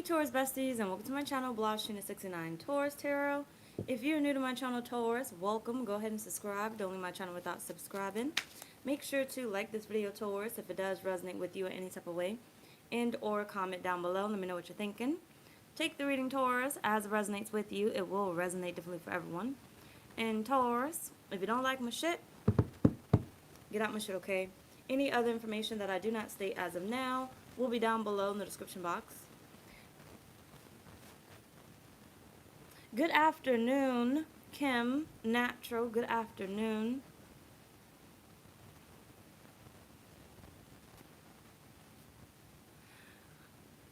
Hey Taurus besties, and welcome to my channel, blahscrystalsale Taurus Tarot. If you're new to my channel, Taurus, welcome. Go ahead and subscribe. Don't leave my channel without subscribing. Make sure to like this video, Taurus, if it does resonate with you in any type of way, and or comment down below. Let me know what you're thinking. Take the reading, Taurus, as it resonates with you. It will resonate differently for everyone. And Taurus, if you don't like my shit, get out my shit, okay? Any other information that I do not state as of now will be down below in the description box. Good afternoon, Kim, Natural. Good afternoon.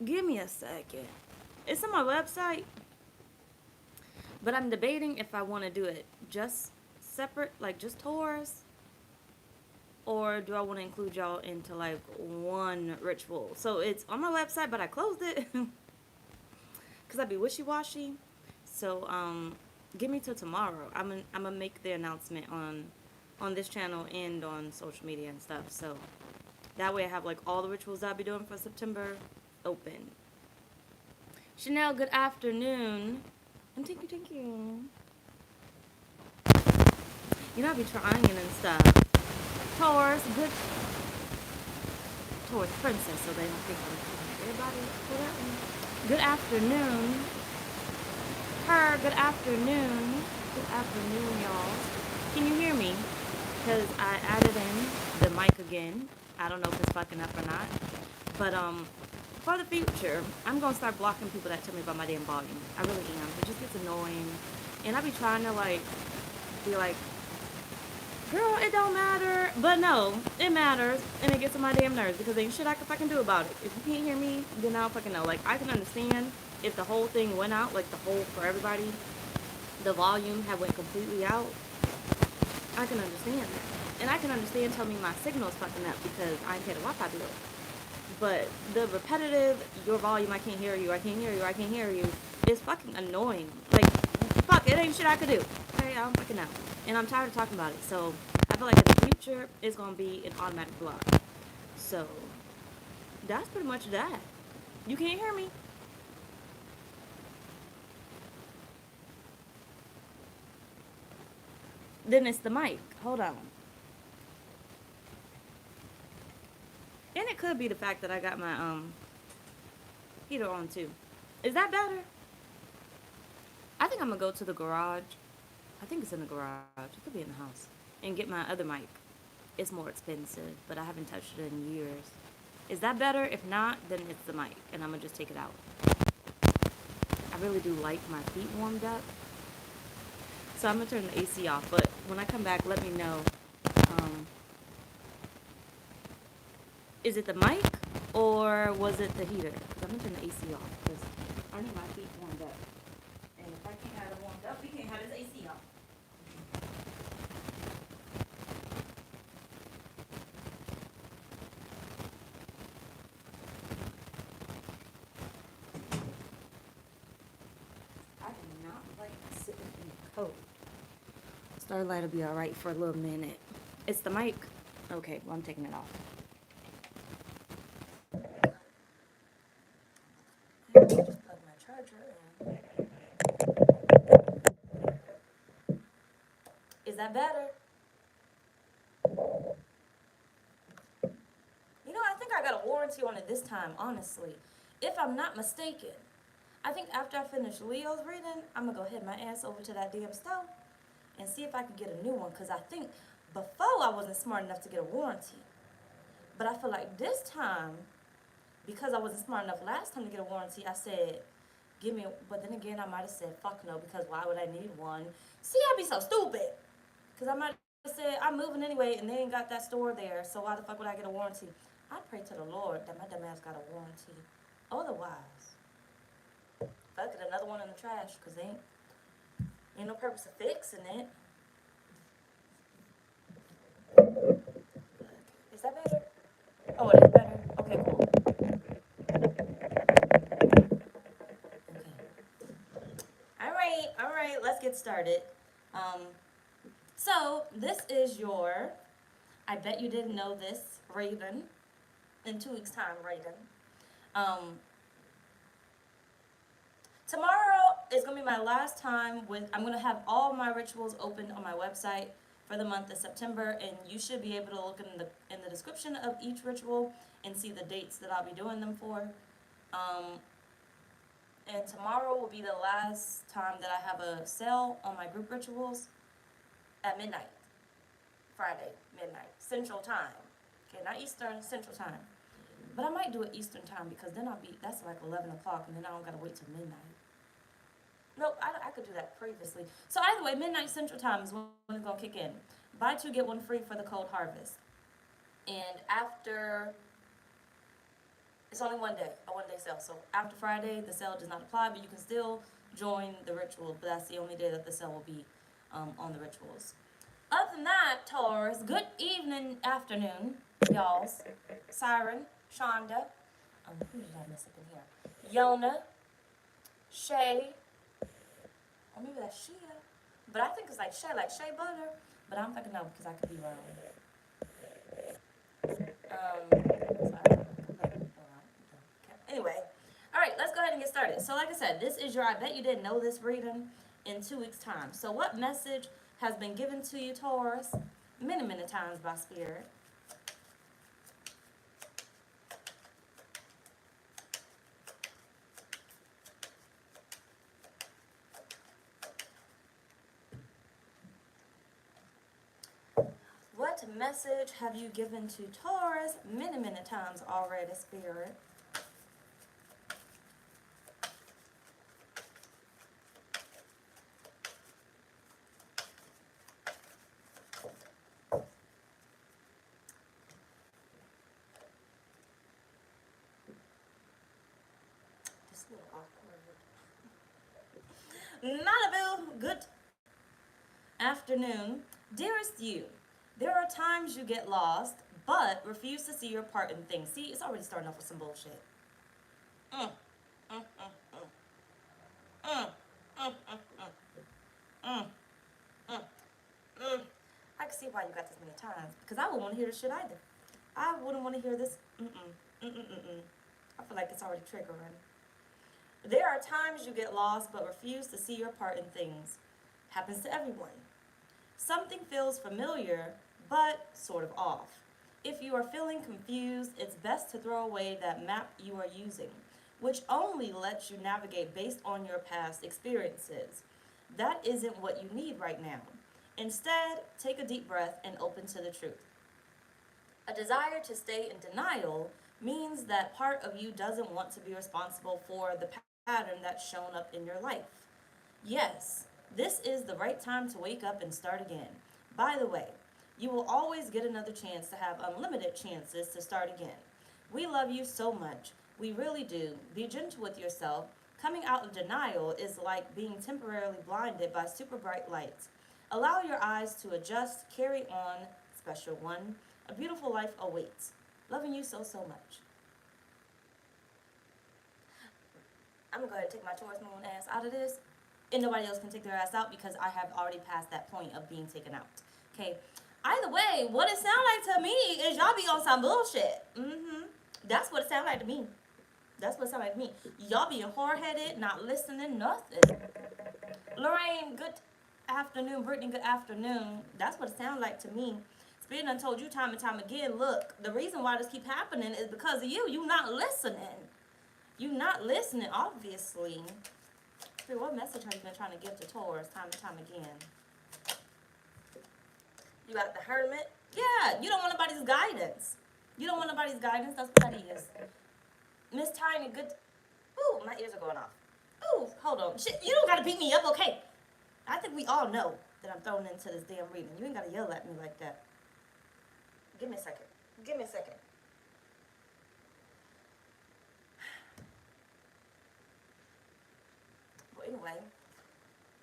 Give me a second. It's on my website, but I'm debating if I want to do it just separate, like just Taurus, or do I want to include y'all into like one ritual. So it's on my website, but I closed it because I'd be wishy-washy. So give me till tomorrow. I'm gonna make the announcement on this channel and on social media and stuff. So that way I have like all the rituals I'll be doing for September open. Chanel, good afternoon. And thank you. You know, I'll be trying and stuff. Taurus, good. Taurus princess, so they don't think I'm everybody for that one. Good afternoon. Good afternoon. Good afternoon, y'all. Can you hear me? Because I added in the mic again. I don't know if it's fucking up or not. But for the future, I'm going to start blocking people that tell me about my damn volume. I really am. It just gets annoying. And I be trying to like be like, girl, it don't matter. But no, it matters. And it gets on my damn nerves because there ain't shit I can fucking do about it. If you can't hear me, then I don't fucking know. Like, I can understand if the whole thing went out, like the whole, for everybody, the volume had went completely out. I can understand that. And I can understand telling me my signal's fucking up because I ain't paid a Wi-Fi bill. But the repetitive, your volume, I can't hear you, I can't hear you, I can't hear you, is fucking annoying. Like, fuck, it ain't shit I could do. Okay, I don't fucking know. And I'm tired of talking about it. So I feel like in the future, it's going to be an automatic block. So that's pretty much that. You can't hear me. Then it's the mic. Hold on. And it could be the fact that I got my heater on too. Is that better? I think I'm going to go to the garage. I think it's in the garage. It could be in the house. And get my other mic. It's more expensive, but I haven't touched it in years. Is that better? If not, then it's the mic. And I'm going to just take it out. I really do like my feet warmed up. So I'm going to turn the AC off. But when I come back, let me know. Is it the mic or was it the heater? Because I'm going to turn the AC off. Because I need my feet warmed up. And if I can't have it warmed up, we can't have this AC off. I do not like sitting in the cold. Starlight will be alright for a little minute. It's the mic? Okay, well I'm taking it off. Just plug my charger in. Is that better? You know, I think I got a warranty on it this time, honestly. If I'm not mistaken. I think after I finish Leo's reading, I'm going to go head my ass over to that damn store and see if I can get a new one. Because I think before I wasn't smart enough to get a warranty. But I feel like this time, because I wasn't smart enough last time to get a warranty, I said, give me a, but then again, I might have said, fuck no, because why would I need one? See, I'd be so stupid. Because I might have said, I'm moving anyway, and they ain't got that store there, so why the fuck would I get a warranty? I pray to the Lord that my dumb ass got a warranty. Otherwise, fuck it, another one in the trash, because ain't no purpose of fixing it. Is that better? Oh, it is better? Okay, cool. Okay. All right, let's get started. So this is your, I bet you didn't know this, Raven, in 2 weeks' time, Raven. is going to be my last time with, I'm going to have all my rituals open on my website for the month of September, and you should be able to look in the description of each ritual and see the dates that I'll be doing them for. And tomorrow will be the last time that I have a sale on my group rituals at midnight, Friday, midnight, Central Time. Okay, not Eastern, Central Time. But I might do it Eastern Time because then that's like 11 o'clock and then I don't got to wait till midnight. Nope, I could do that previously. So either way, midnight Central Time is when it's going to kick in. Buy two, get one free for the cold harvest. And after, it's only one day, a one-day sale. So after Friday, the sale does not apply, but you can still join the ritual. But that's the only day that the sale will be on the rituals. Other than that, Taurus, good evening, afternoon, y'alls. Siren, Shonda, who did I miss up in here? Yona, Shay, or maybe that's Shia, but I think it's like Shea Butter, but I'm thinking no, because I could be wrong. Anyway, all right, let's go ahead and get started. So like I said, this is your I Bet You Didn't Know This reading in 2 weeks' time. So what message has been given to you, Taurus, many, many times by Spirit? What message have you given to Taurus many, many times already, Spirit? This is a little awkward. Malibu, good afternoon. Dearest you, there are times you get lost, but refuse to see your part in things. See, it's already starting off with some bullshit. Mm, mm, mm, mm. Mm, mm, mm, mm. Mm, mm. I can see why you got this many times, because I wouldn't want to hear this shit either. I wouldn't want to hear this. I feel like it's already triggering. There are times you get lost, but refuse to see your part in things. Happens to everyone. Something feels familiar, but sort of off. If you are feeling confused, it's best to throw away that map you are using, which only lets you navigate based on your past experiences. That isn't what you need right now. Instead, take a deep breath and open to the truth. A desire to stay in denial means that part of you doesn't want to be responsible for the pattern that's shown up in your life. Yes, this is the right time to wake up and start again. By the way, you will always get another chance to have unlimited chances to start again. We love you so much. We really do. Be gentle with yourself. Coming out of denial is like being temporarily blinded by super bright lights. Allow your eyes to adjust. Carry on, special one. A beautiful life awaits. Loving you so, so much. I'm going to go ahead and take my Taurus moon ass out of this. And nobody else can take their ass out because I have already passed that point of being taken out. Okay? Either way, what it sounds like to me is y'all be on some bullshit. That's what it sounds like to me. That's what it sounds like to me. Y'all being hard-headed, not listening, nothing. Lorraine, good afternoon. Brittany, good afternoon. That's what it sounds like to me. Spirit done told you time and time again, look, the reason why this keep happening is because of you. You not listening. You not listening, obviously. Spirit, what message have you been trying to give to Taurus time and time again? You got the Hermit. Yeah, you don't want nobody's guidance. You don't want nobody's guidance. That's what that is. Miss Tiny, good. Ooh, my ears are going off. Ooh, hold on. Shit, you don't got to beat me up, okay? I think we all know that I'm thrown into this damn reading. You ain't got to yell at me like that. Give me a second. Give me a second. Well, anyway,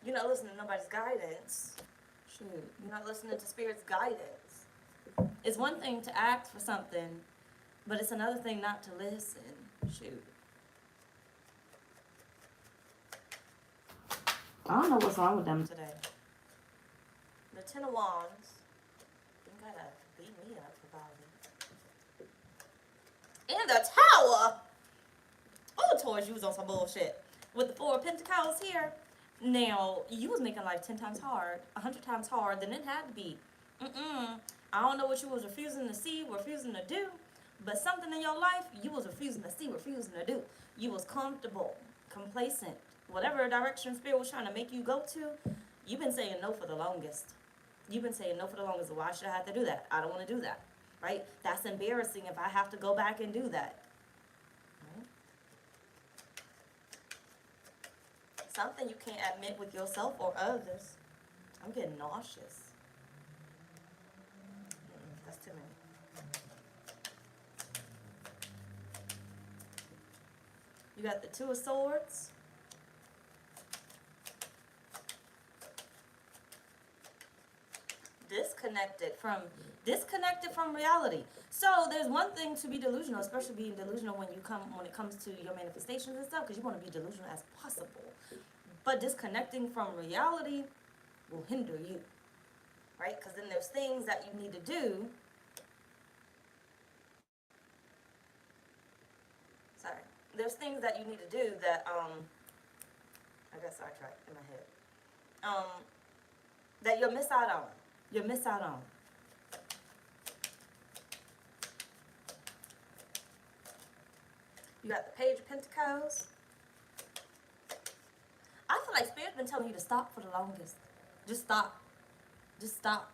you're not listening to nobody's guidance. Shoot, you're not listening to Spirit's guidance. It's one thing to ask for something, but it's another thing not to listen. Shoot. I don't know what's wrong with them today. The Ten of Wands. You gotta beat me up about it. And the Tower! Oh, Taurus, you was on some bullshit. with the Four of Pentacles here. Now, you was making life 10 times hard, 100 times hard than it had to be. I don't know what you was refusing to see, refusing to do, but something in your life you was refusing to see, refusing to do. You was comfortable, complacent, whatever direction Spirit was trying to make you go to, you've been saying no for the longest. You've been saying no for the longest. Why should I have to do that? I don't want to do that, right? That's embarrassing if I have to go back and do that. Right? Something you can't admit with yourself or others. I'm getting nauseous. That's too many. You got the Two of Swords. Disconnected from reality. So there's one thing to be delusional, especially being delusional when it comes to your manifestations and stuff, because you want to be delusional as possible. But disconnecting from reality will hinder you, right? Because then there's things that you need to do. Sorry. There's things that you need to do that I got sidetracked in my head. That you'll miss out on. You'll miss out on. You got the Page of Pentacles. I feel like Spirit's been telling you to stop for the longest. Just stop. Just stop.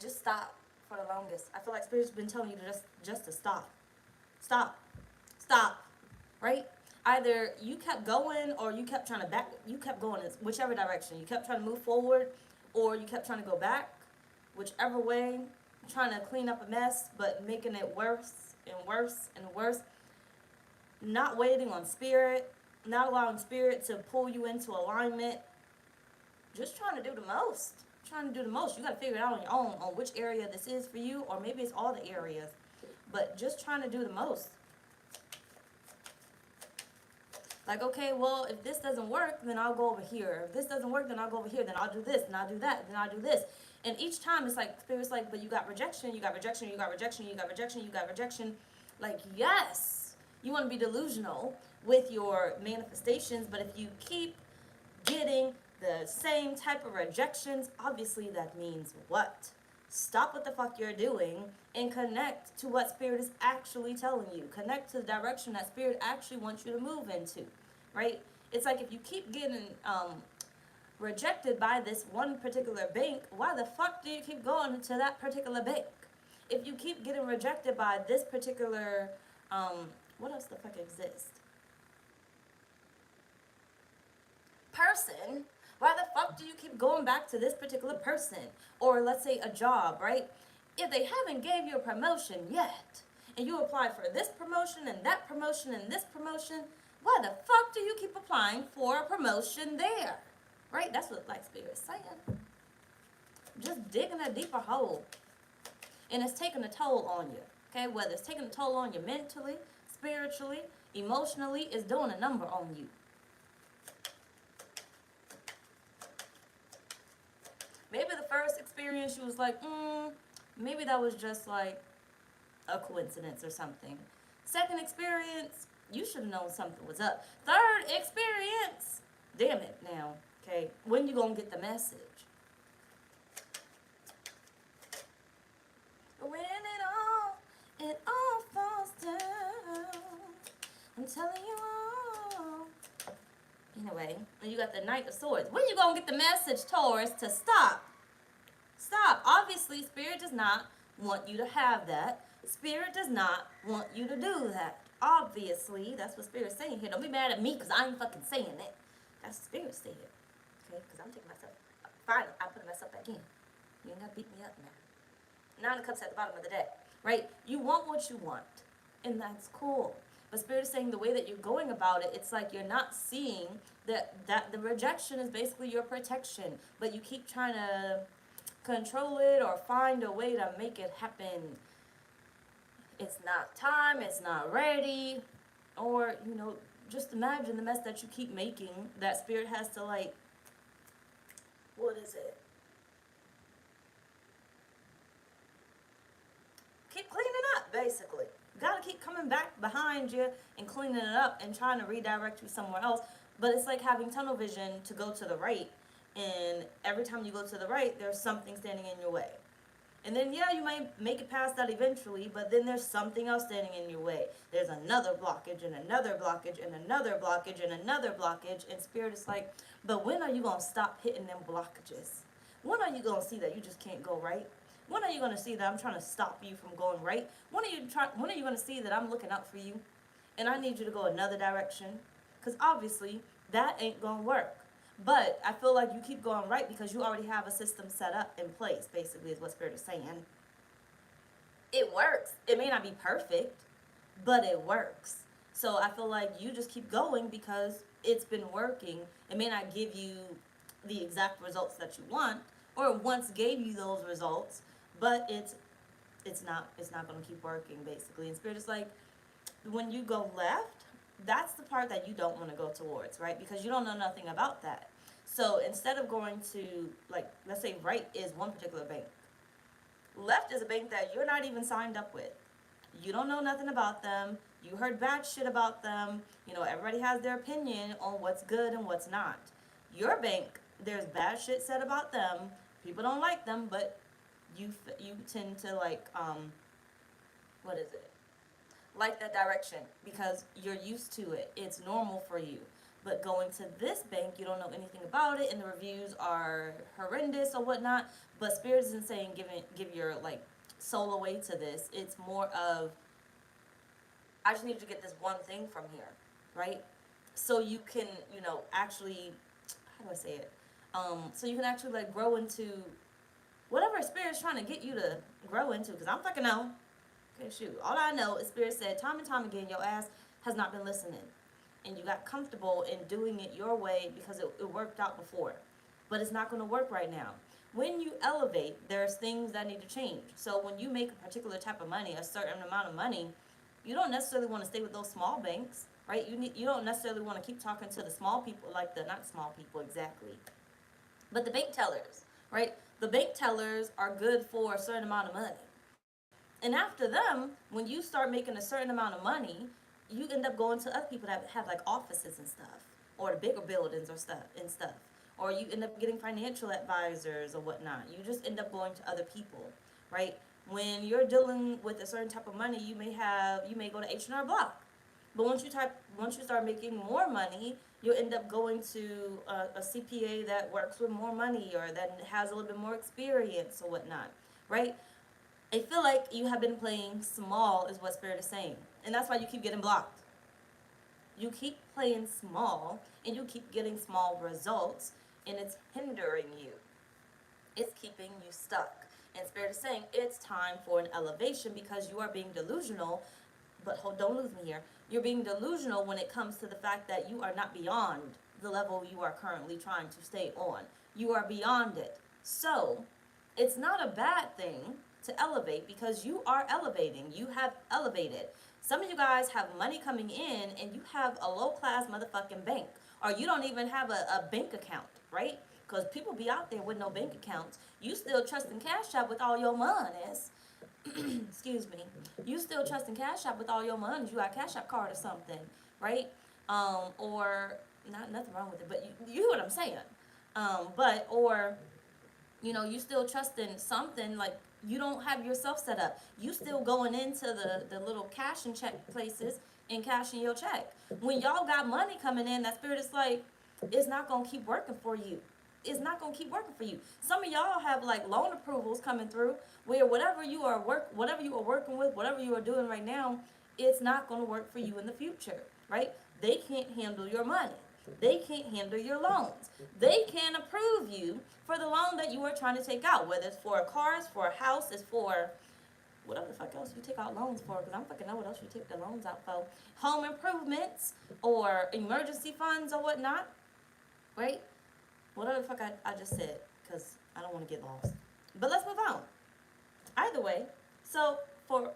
Just stop for the longest. I feel like Spirit's been telling you to just to stop. Stop. Stop. Right? Either you kept going or you kept trying to back. You kept going in whichever direction. You kept trying to move forward or you kept trying to go back. Whichever way. Trying to clean up a mess but making it worse and worse and worse. Not waiting on Spirit. Not allowing Spirit to pull you into alignment. Just trying to do the most. Trying to do the most. You got to figure it out on your own on which area this is for you, or maybe it's all the areas. But just trying to do the most. Like, okay, well, if this doesn't work, then I'll go over here. If this doesn't work, then I'll go over here. Then I'll do this, then I'll do that, then I'll do this. And each time it's like, Spirit's like, but you got rejection, you got rejection, you got rejection, you got rejection, you got rejection. Like, yes, you want to be delusional with your manifestations, but if you keep getting the same type of rejections, obviously that means what? Stop what the fuck you're doing and connect to what Spirit is actually telling you. Connect to the direction that Spirit actually wants you to move into, right? It's like if you keep getting rejected by this one particular bank, why the fuck do you keep going to that particular bank? If you keep getting rejected by this particular, what else the fuck exists? Person, why the fuck do you keep going back to this particular person? Or let's say a job, right? If they haven't gave you a promotion yet, and you apply for this promotion and that promotion and this promotion, why the fuck do you keep applying for a promotion there? Right? That's what like Spirit's saying. Just digging a deeper hole. And it's taking a toll on you. Okay? Whether it's taking a toll on you mentally, spiritually, emotionally, it's doing a number on you. Maybe the first experience you was like, maybe that was just like a coincidence or something. Second experience, you should have known something was up. Third experience, damn it now. Okay, when you gonna get the message? When it all falls down, I'm telling you all. Anyway, and you got the Knight of Swords. When you gonna get the message, Taurus, to stop? Stop. Obviously, Spirit does not want you to have that. Spirit does not want you to do that. Obviously, that's what Spirit's saying here. Don't be mad at me because I ain't fucking saying it. That's what Spirit's saying. Okay? Because I'm taking myself. Fine, I'm putting myself back in. You ain't got to beat me up now. 9 of Cups at the bottom of the deck. Right? You want what you want. And that's cool. But Spirit is saying the way that you're going about it, it's like you're not seeing that the rejection is basically your protection. But you keep trying to control it or find a way to make it happen. It's not time, it's not ready. Or, you know, just imagine the mess that you keep making that Spirit has to, like, what is it? Keep cleaning up, basically. You gotta keep back behind you and cleaning it up and trying to redirect you somewhere else. But it's like having tunnel vision to go to the right, and every time you go to the right, there's something standing in your way. And then, yeah, you might make it past that eventually, but then there's something else standing in your way. There's another blockage and another blockage and another blockage and another blockage. And Spirit is like, but when are you going to stop hitting them blockages? When are you going to see that you just can't go right? When are you going to see that I'm trying to stop you from going right? When are you going to see that I'm looking out for you? And I need you to go another direction? Because obviously, that ain't going to work. But I feel like you keep going right because you already have a system set up in place, basically, is what Spirit is saying. It works. It may not be perfect, but it works. So I feel like you just keep going because it's been working. It may not give you the exact results that you want, or it once gave you those results, but it's not going to keep working, basically. And Spirit is like, when you go left, that's the part that you don't want to go towards, right? Because you don't know nothing about that. So instead of going to, like, let's say right is one particular bank. Left is a bank that you're not even signed up with. You don't know nothing about them. You heard bad shit about them. You know, everybody has their opinion on what's good and what's not. Your bank, there's bad shit said about them. People don't like them, but you tend to like, what is it? Like that direction because you're used to it. It's normal for you. But going to this bank, you don't know anything about it, and the reviews are horrendous or whatnot. But Spirit isn't saying give your like soul away to this. It's more of, I just need you to get this one thing from here, right? So you can, you know, actually, how do I say it? So you can actually like grow into whatever Spirit's trying to get you to grow into. Because I'm fucking know. Okay, shoot. All I know is Spirit said time and time again, your ass has not been listening. And you got comfortable in doing it your way because it worked out before. But it's not going to work right now. When you elevate, there's things that need to change. So when you make a particular type of money, a certain amount of money, you don't necessarily want to stay with those small banks, right? You don't necessarily want to keep talking to the small people, like the, not small people exactly, but the bank tellers, right? The bank tellers are good for a certain amount of money. And after them, when you start making a certain amount of money, you end up going to other people that have like offices and stuff, or the bigger buildings or stuff. Or you end up getting financial advisors or whatnot. You just end up going to other people, right? When you're dealing with a certain type of money, you may go to H&R Block. But once you start making more money, you'll end up going to a CPA that works with more money or that has a little bit more experience or whatnot, right? I feel like you have been playing small is what Spirit is saying. And that's why you keep getting blocked. You keep playing small and you keep getting small results, and it's hindering you. It's keeping you stuck. And Spirit is saying it's time for an elevation because you are being delusional. But don't lose me here. You're being delusional when it comes to the fact that you are not beyond the level you are currently trying to stay on. You are beyond it. So it's not a bad thing to elevate because you are elevating. You have elevated. Some of you guys have money coming in and you have a low-class motherfucking bank, or you don't even have a bank account, right? Because people be out there with no bank accounts. You still trust in Cashapp with all your monies. Excuse me. You still trust in Cashapp with all your monies. You got a Cashapp card or something, right? Or nothing wrong with it, but you hear what I'm saying. Or you still trust in something like you don't have yourself set up. You still going into the little cash and check places and cashing your check. When y'all got money coming in, that Spirit is like, it's not going to keep working for you. It's not going to keep working for you. Some of y'all have like loan approvals coming through where whatever you are working with, whatever you are doing right now, it's not going to work for you in the future, right? They can't handle your money. They can't handle your loans. They can't approve you for the loan that you are trying to take out, whether it's for a car, it's for a house, it's for whatever the fuck else you take out loans for, because I don't fucking know what else you take the loans out for. Home improvements or emergency funds or whatnot, right? Whatever the fuck I just said, because I don't want to get lost. But let's move on. Either way, so for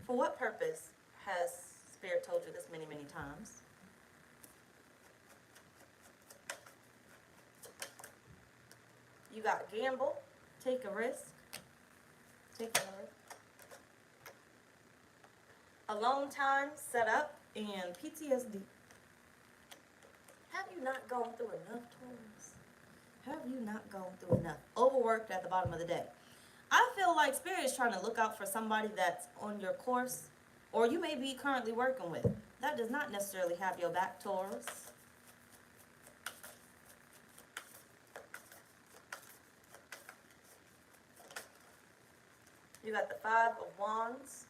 what purpose has Spirit told you this many, many times? You got gamble, take a risk, alone time set up, and PTSD. Have you not gone through enough, Taurus? Have you not gone through enough? Overworked at the bottom of the day. I feel like Spirit is trying to look out for somebody that's on your course, or you may be currently working with. That does not necessarily have your back, Taurus. You got the Five of Wands.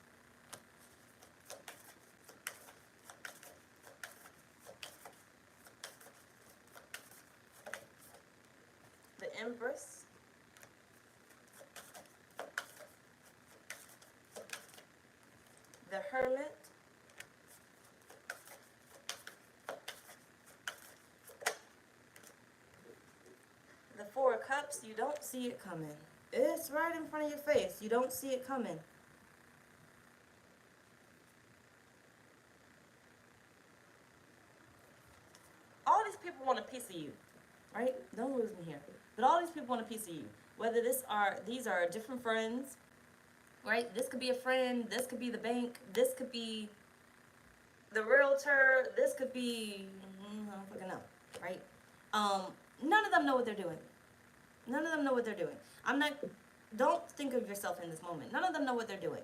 The Empress. The Hermit. The Four of Cups. You don't see it coming. It's right in front of your face. You don't see it coming. All these people want a piece of you, right? Don't lose me here. But all these people want a piece of you. Whether these are different friends, right? This could be a friend. This could be the bank. This could be the realtor. This could be, I don't fucking know, right? None of them know what they're doing. None of them know what they're doing. Don't think of yourself in this moment. None of them know what they're doing.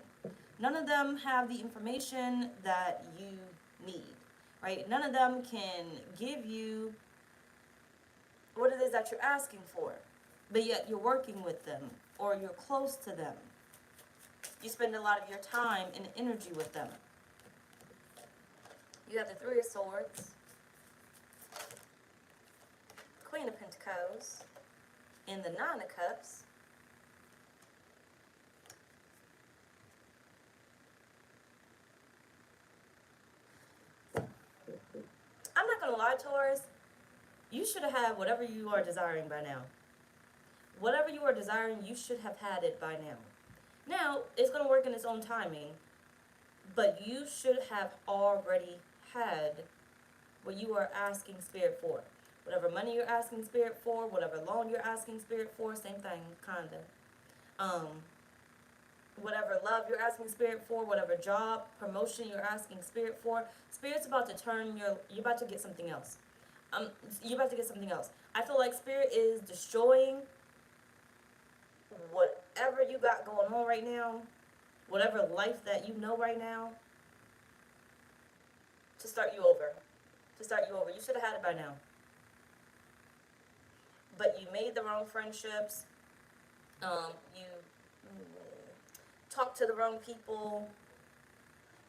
None of them have the information that you need, right? None of them can give you what it is that you're asking for, but yet you're working with them or you're close to them. You spend a lot of your time and energy with them. You have the Three of Swords, Queen of Pentacles, and the Nine of Cups. I'm not going to lie, Taurus. You should have had whatever you are desiring by now. Whatever you are desiring, you should have had it by now. Now, it's going to work in its own timing, but you should have already had what you are asking Spirit for. Whatever money you're asking Spirit for, whatever loan you're asking Spirit for, same thing, kinda. Whatever love you're asking Spirit for, whatever job, promotion you're asking Spirit for, Spirit's about to you're about to get something else. You're about to get something else. I feel like Spirit is destroying whatever you got going on right now, whatever life that you know right now, to start you over. To start you over. You should have had it by now. But you made the wrong friendships. You talked to the wrong people.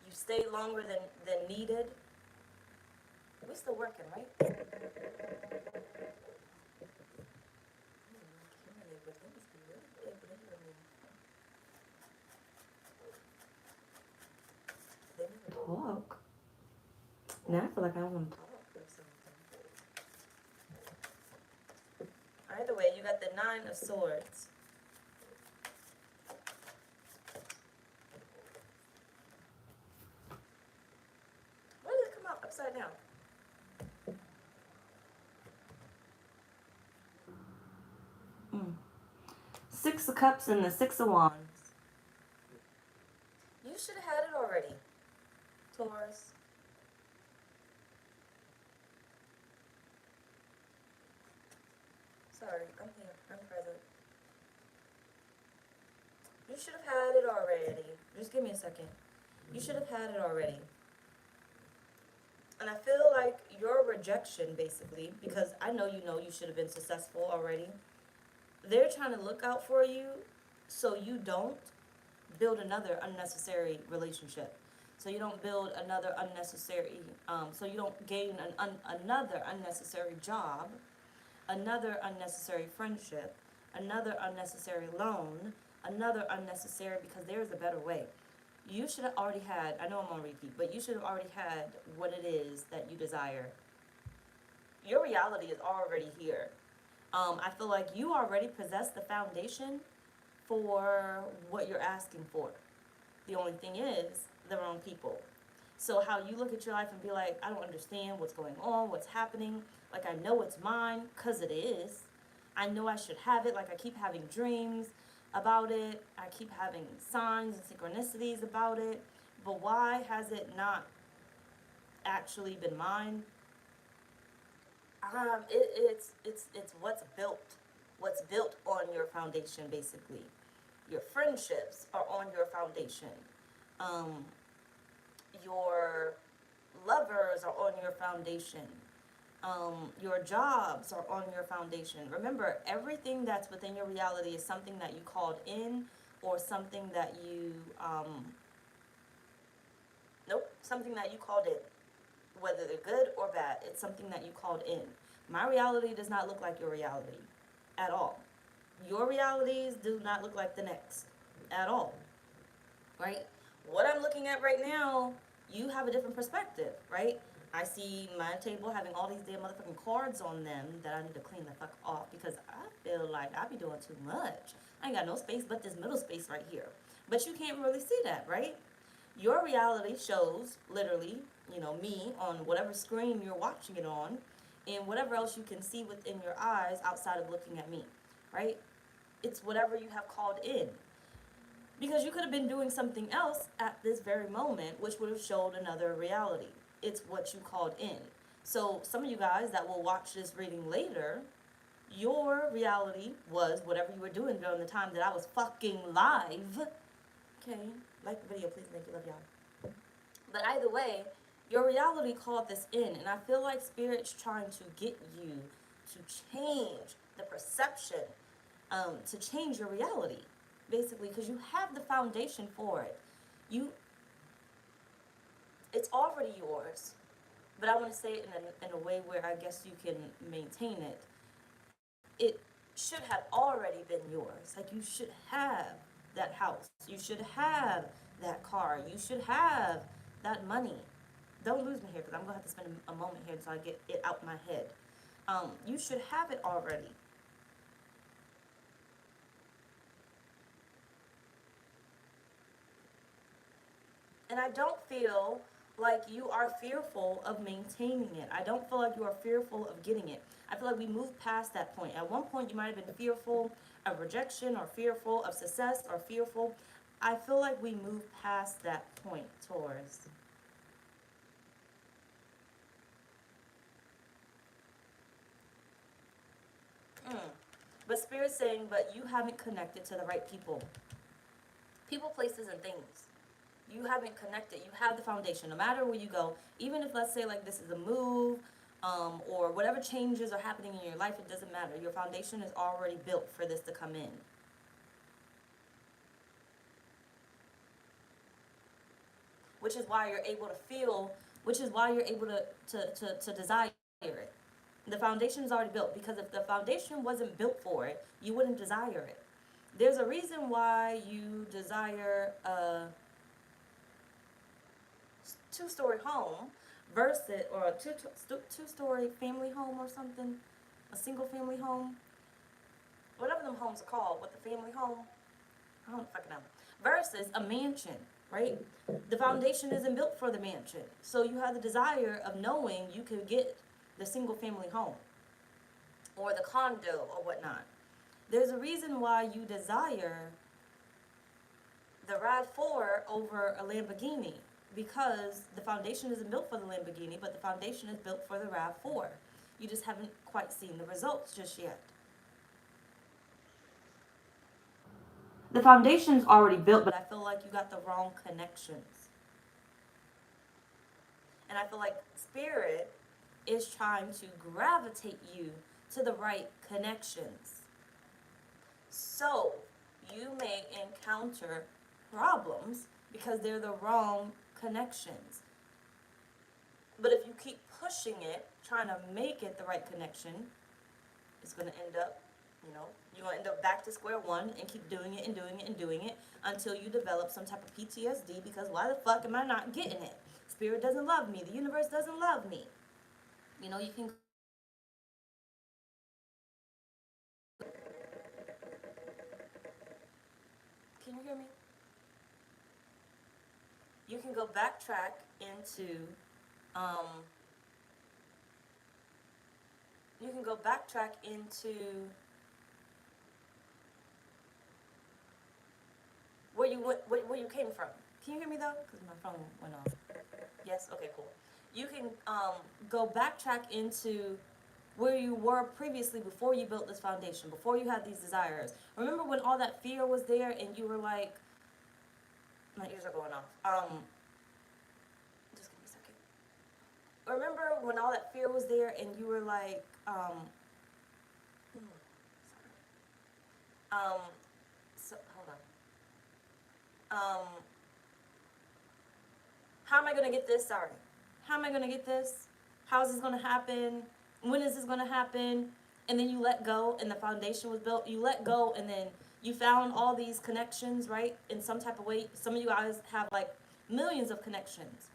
You stayed longer than needed. We're still working, right? Talk. Now I feel like I want to talk or something. Either way, you got the Nine of Swords. Why did it come out upside down? Six of Cups and the Six of Wands. You should have had it already, Taurus. Sorry, I'm here. I'm present. You should have had it already. Just give me a second. You should have had it already. And I feel like your rejection, basically, because I know you should have been successful already. They're trying to look out for you so you don't build another unnecessary relationship. So you don't build another unnecessary, so you don't gain another unnecessary job, another unnecessary friendship, another unnecessary loan, another unnecessary, because there's a better way. You should have already had, I know I'm on repeat, but you should have already had what it is that you desire. Your reality is already here. I feel like you already possess the foundation for what you're asking for. The only thing is the wrong people. So how you look at your life and be like, I don't understand what's going on, what's happening. Like, I know it's mine, because it is. I know I should have it. Like, I keep having dreams about it. I keep having signs and synchronicities about it. But why has it not actually been mine? It's what's built on your foundation, basically. Your friendships are on your foundation. Um, your lovers are on your foundation. Your jobs are on your foundation. Remember, everything that's within your reality is something that you called in, or something that you something that you called in. Whether they're good or bad, it's something that you called in. My reality does not look like your reality at all. Your realities do not look like the next at all, right? What I'm looking at right now, you have a different perspective, right? I see my table having all these damn motherfucking cards on them that I need to clean the fuck off because I feel like I be doing too much. I ain't got no space but this middle space right here. But you can't really see that, right? Your reality shows literally, me on whatever screen you're watching it on, and whatever else you can see within your eyes outside of looking at me, right? It's whatever you have called in. Because you could have been doing something else at this very moment, which would have showed another reality. It's what you called in. So some of you guys that will watch this reading later, your reality was whatever you were doing during the time that I was fucking live. Okay, like the video, please, thank you, love y'all. But either way, your reality called this in, and I feel like Spirit's trying to get you to change the perception, to change your reality, basically, because you have the foundation for it. It's already yours, but I want to say it in a way where I guess you can maintain it. It should have already been yours. Like, you should have that house. You should have that car. You should have that money. Don't lose me here because I'm going to have to spend a moment here until I get it out my head. You should have it already. And I don't feel like you are fearful of maintaining it. I don't feel like you are fearful of getting it. I feel like we moved past that point. At one point, you might have been fearful of rejection or fearful of success or fearful. I feel like we moved past that point, Taurus. But Spirit's saying, but you haven't connected to the right people. People, places, and things. You haven't connected. You have the foundation. No matter where you go, even if, let's say, like, this is a move, or whatever changes are happening in your life, it doesn't matter. Your foundation is already built for this to come in. Which is why you're able to feel, which is why you're able to desire it. The foundation is already built, because if the foundation wasn't built for it, you wouldn't desire it. There's a reason why you desire a two-story home versus, or a two-story family home or something, a single family home, whatever them homes are called, what the family home, I don't fucking know, versus a mansion, right? The foundation isn't built for the mansion, so you have the desire of knowing you can get the single family home or the condo or whatnot. There's a reason why you desire the RAV4 over a Lamborghini, because the foundation isn't built for the Lamborghini, but the foundation is built for the RAV4. You just haven't quite seen the results just yet. The foundation's already built, but I feel like you got the wrong connections. And I feel like Spirit is trying to gravitate you to the right connections. So you may encounter problems because they're the wrong connections. But if you keep pushing it, trying to make it the right connection, it's going to end up, you're going to end up back to square one and keep doing it and doing it and doing it until you develop some type of PTSD, because why the fuck am I not getting it? Spirit doesn't love me. The universe doesn't love me. You can... Can you hear me? You can go backtrack into, where you went, where you came from. Can you hear me though? Because my phone went off. Yes? Okay, cool. You can go backtrack into where you were previously before you built this foundation, before you had these desires. Remember when all that fear was there and you were like, my ears are going off. Just give me a second. Remember when all that fear was there and you were like, so hold on. How am I gonna get this? Sorry. How am I gonna get this? How is this gonna happen? When is this gonna happen? And then you let go and the foundation was built. You let go and then you found all these connections, right? In some type of way. Some of you guys have like millions of connections.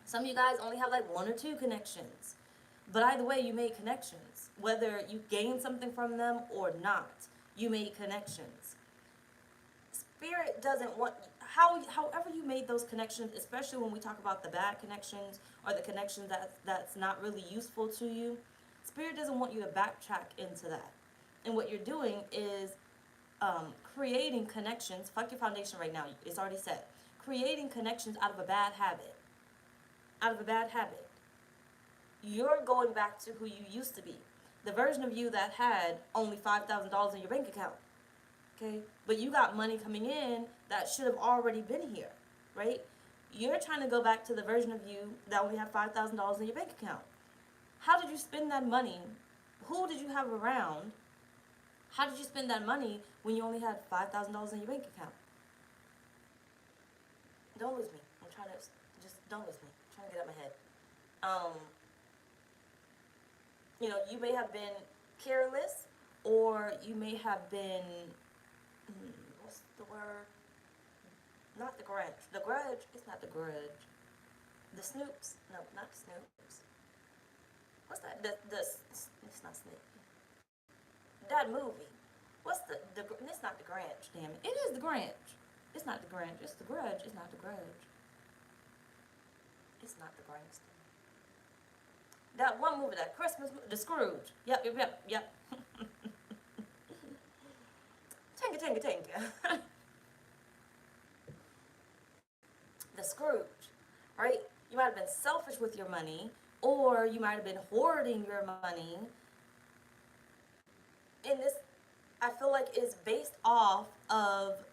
Some of you guys only have like 1 or 2 connections. But either way, you made connections. Whether you gained something from them or not, you made connections. Spirit doesn't want, however you made those connections, especially when we talk about the bad connections or the connections that's not really useful to you, Spirit doesn't want you to backtrack into that. And what you're doing is creating connections. Fuck your foundation right now. It's already set. Creating connections out of a bad habit. Out of a bad habit. You're going back to who you used to be. The version of you that had only $5,000 in your bank account. Okay? But you got money coming in that should have already been here. Right? You're trying to go back to the version of you that only had $5,000 in your bank account. How did you spend that money? Who did you have around? How did you spend that money when you only had $5,000 in your bank account? Don't lose me. I'm trying to, just don't lose me. I'm trying to get out my head. You know, you may have been careless, or you may have been, what's the word? Not the grudge. The grudge, it's not the grudge. The Snoops? No, not the Snoops. What's that? It's not Snoop. That movie. What's it's not the Grinch, damn it. It is the Grinch. It's not the Grinch. It's the grudge. It's not the grudge. It's not the Grinch. That one movie, that Christmas movie, the Scrooge. Yep. Tinka. The Scrooge, right? You might have been selfish with your money, or you might have been hoarding your money. And this, I feel like, is based off of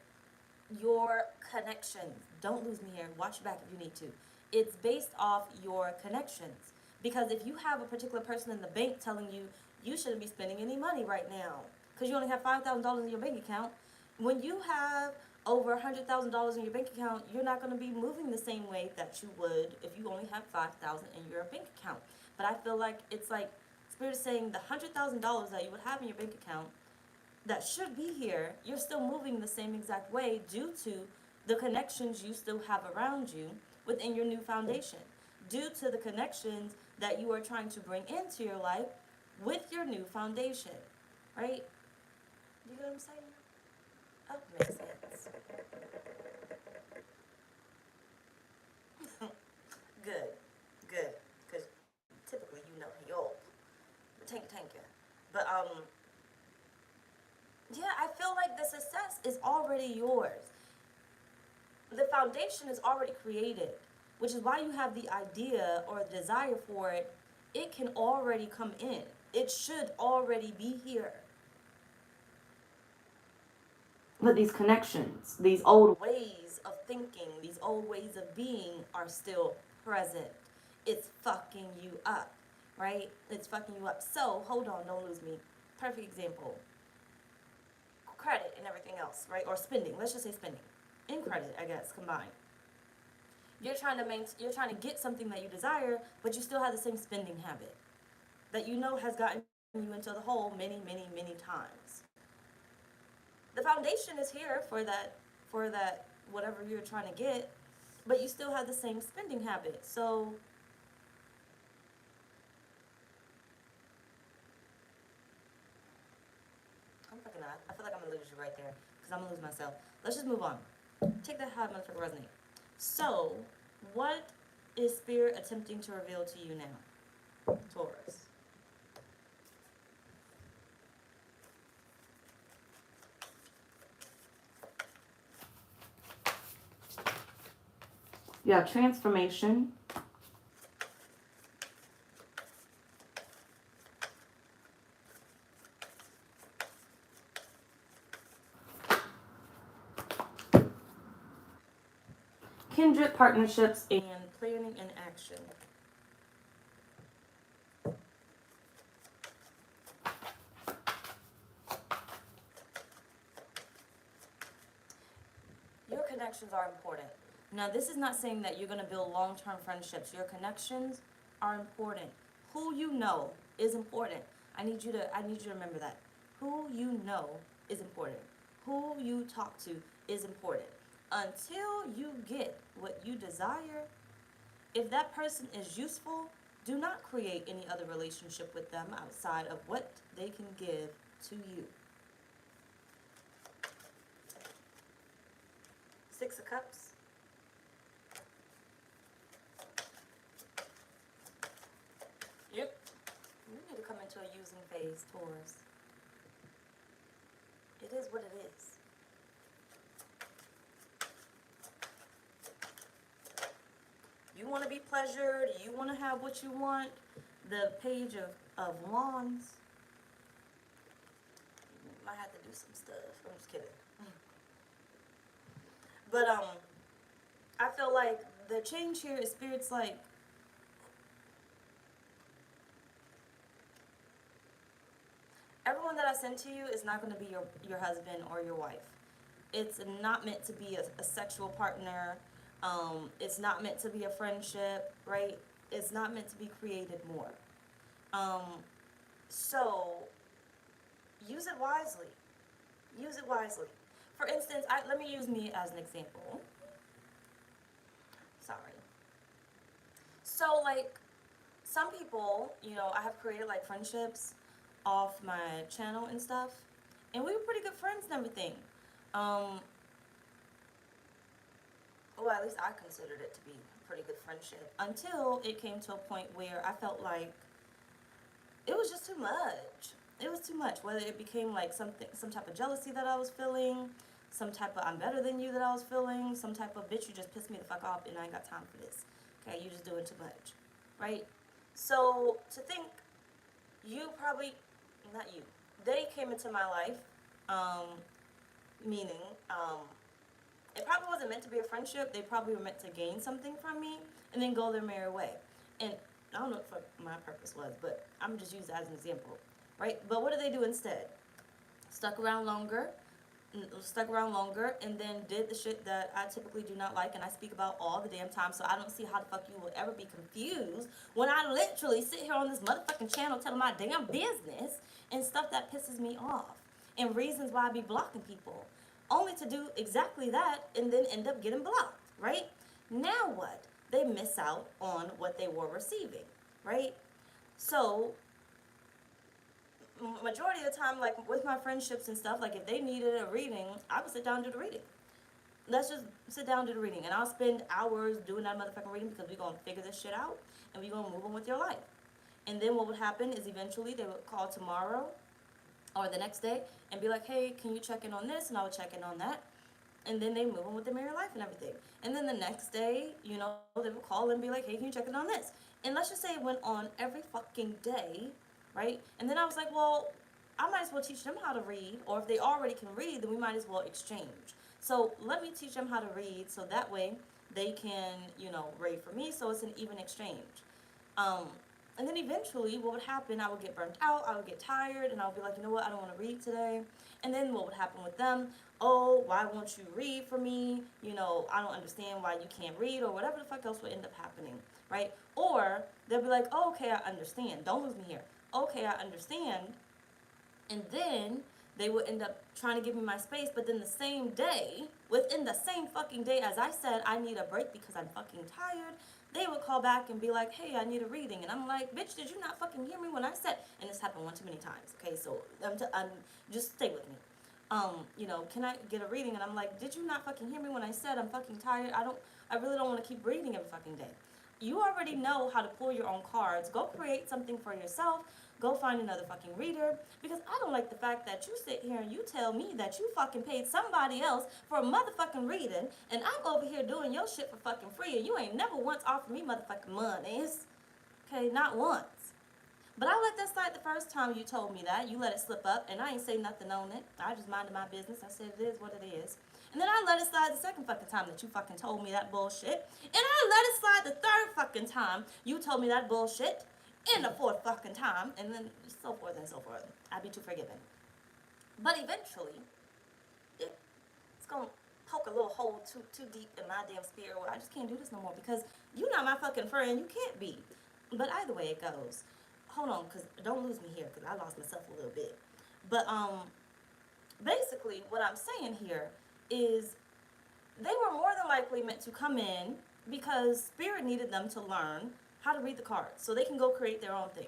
your connections. Don't lose me here. Watch your back if you need to. It's based off your connections. Because if you have a particular person in the bank telling you, you shouldn't be spending any money right now because you only have $5,000 in your bank account, when you have over $100,000 in your bank account, you're not going to be moving the same way that you would if you only have $5,000 in your bank account. But I feel like it's like Spirit is saying the $100,000 that you would have in your bank account that should be here, you're still moving the same exact way due to the connections you still have around you within your new foundation, due to the connections that you are trying to bring into your life with your new foundation, right? You get what I'm saying? That makes sense. Good. Because typically you know he old. Tanka. But, yeah, I feel like the success is already yours. The foundation is already created, which is why you have the idea or the desire for it. It can already come in. It should already be here. But these connections, these old ways of thinking, these old ways of being are still present. It's fucking you up, right? It's fucking you up. So, hold on, don't lose me. Perfect example. Credit and everything else, right? Or spending. Let's just say spending. And credit, I guess, combined. You're trying to get something that you desire, but you still have the same spending habit that you know has gotten you into the hole many, many, many times. The foundation is here for that whatever you're trying to get, but you still have the same spending habit. So I feel like I'm gonna lose you right there because I'm gonna lose myself. Let's just move on. Take that high motherfucker resonate. So, what is Spirit attempting to reveal to you now, Taurus? You have transformation. Kindred partnerships and planning and action. Your connections are important. Now, this is not saying that you're going to build long-term friendships. Your connections are important. Who you know is important. I need you to remember that. Who you know is important. Who you talk to is important. Until you get what you desire, if that person is useful, do not create any other relationship with them outside of what they can give to you. Six of Cups. Yep. You need to come into a using phase, Taurus. It is what it is. You want to be pleasured. You want to have what you want. The Page of Wands. You might have to do some stuff. I'm just kidding. But I feel like the change here is Spirit's like, everyone that I send to you is not going to be your husband or your wife. It's not meant to be a sexual partner. It's not meant to be a friendship, right? It's not meant to be created more. So use it wisely. Use it wisely. For instance, let me use me as an example. Sorry. So, like, some people, you know, I have created, like, friendships off my channel and stuff. And we were pretty good friends and everything. Well, at least I considered it to be a pretty good friendship. Until it came to a point where I felt like it was just too much. It was too much. Whether it became like some type of jealousy that I was feeling, some type of I'm better than you that I was feeling, some type of bitch, you just pissed me the fuck off and I ain't got time for this. Okay, you just doing too much, right? So to think, you probably, not you, they came into my life, meaning, it probably wasn't meant to be a friendship. They probably were meant to gain something from me and then go their merry way. And I don't know what my purpose was, but I'm just using it as an example, right? But what did they do instead? Stuck around longer, and then did the shit that I typically do not like and I speak about all the damn time. So I don't see how the fuck you will ever be confused when I literally sit here on this motherfucking channel telling my damn business and stuff that pisses me off and reasons why I be blocking people. Only to do exactly that and then end up getting blocked, right? Now what? They miss out on what they were receiving, right? So, majority of the time, like with my friendships and stuff, like if they needed a reading, I would sit down and do the reading. Let's just sit down and do the reading. And I'll spend hours doing that motherfucking reading because we're going to figure this shit out and we're going to move on with your life. And then what would happen is eventually they would call tomorrow or the next day and be like, hey, can you check in on this? And I would check in on that. And then they move on with their married life and everything. And then the next day, you know, they would call and be like, hey, can you check in on this? And let's just say it went on every fucking day, right? And then I was like, well, I might as well teach them how to read. Or if they already can read, then we might as well exchange. So let me teach them how to read so that way they can, you know, read for me. So it's an even exchange. And then eventually what would happen, I would get burnt out, I would get tired, and I would be like, you know what, I don't want to read today. And then what would happen with them? Oh, why won't you read for me? You know, I don't understand why you can't read, or whatever the fuck else would end up happening, right? Or they'll be like, oh, okay, I understand. Don't lose me here. Okay, I understand. And then they would end up trying to give me my space, but then the same day, within the same fucking day as I said I need a break because I'm fucking tired, they would call back and be like, hey, I need a reading. And I'm like, bitch, did you not fucking hear me when I said, and this happened one too many times, okay, so I'm just stay with me. You know, can I get a reading? And I'm like, did you not fucking hear me when I said I'm fucking tired? I really don't want to keep reading every fucking day. You already know how to pull your own cards. Go create something for yourself. Go find another fucking reader. Because I don't like the fact that you sit here and you tell me that you fucking paid somebody else for a motherfucking reading, and I'm over here doing your shit for fucking free, and you ain't never once offered me motherfucking money. Okay, not once. But I let that slide the first time you told me that. You let it slip up, and I ain't say nothing on it. I just minded my business. I said it is what it is. And then I let it slide the second fucking time that you fucking told me that bullshit. And I let it slide the third fucking time you told me that bullshit. And the fourth fucking time. And then so forth and so forth. I'd be too forgiving. But eventually, it's going to poke a little hole too deep in my damn spirit where I just can't do this no more. Because you're not my fucking friend. You can't be. But either way it goes. Hold on, because don't lose me here, because I lost myself a little bit. But basically what I'm saying here is they were more than likely meant to come in because Spirit needed them to learn how to read the cards so they can go create their own thing.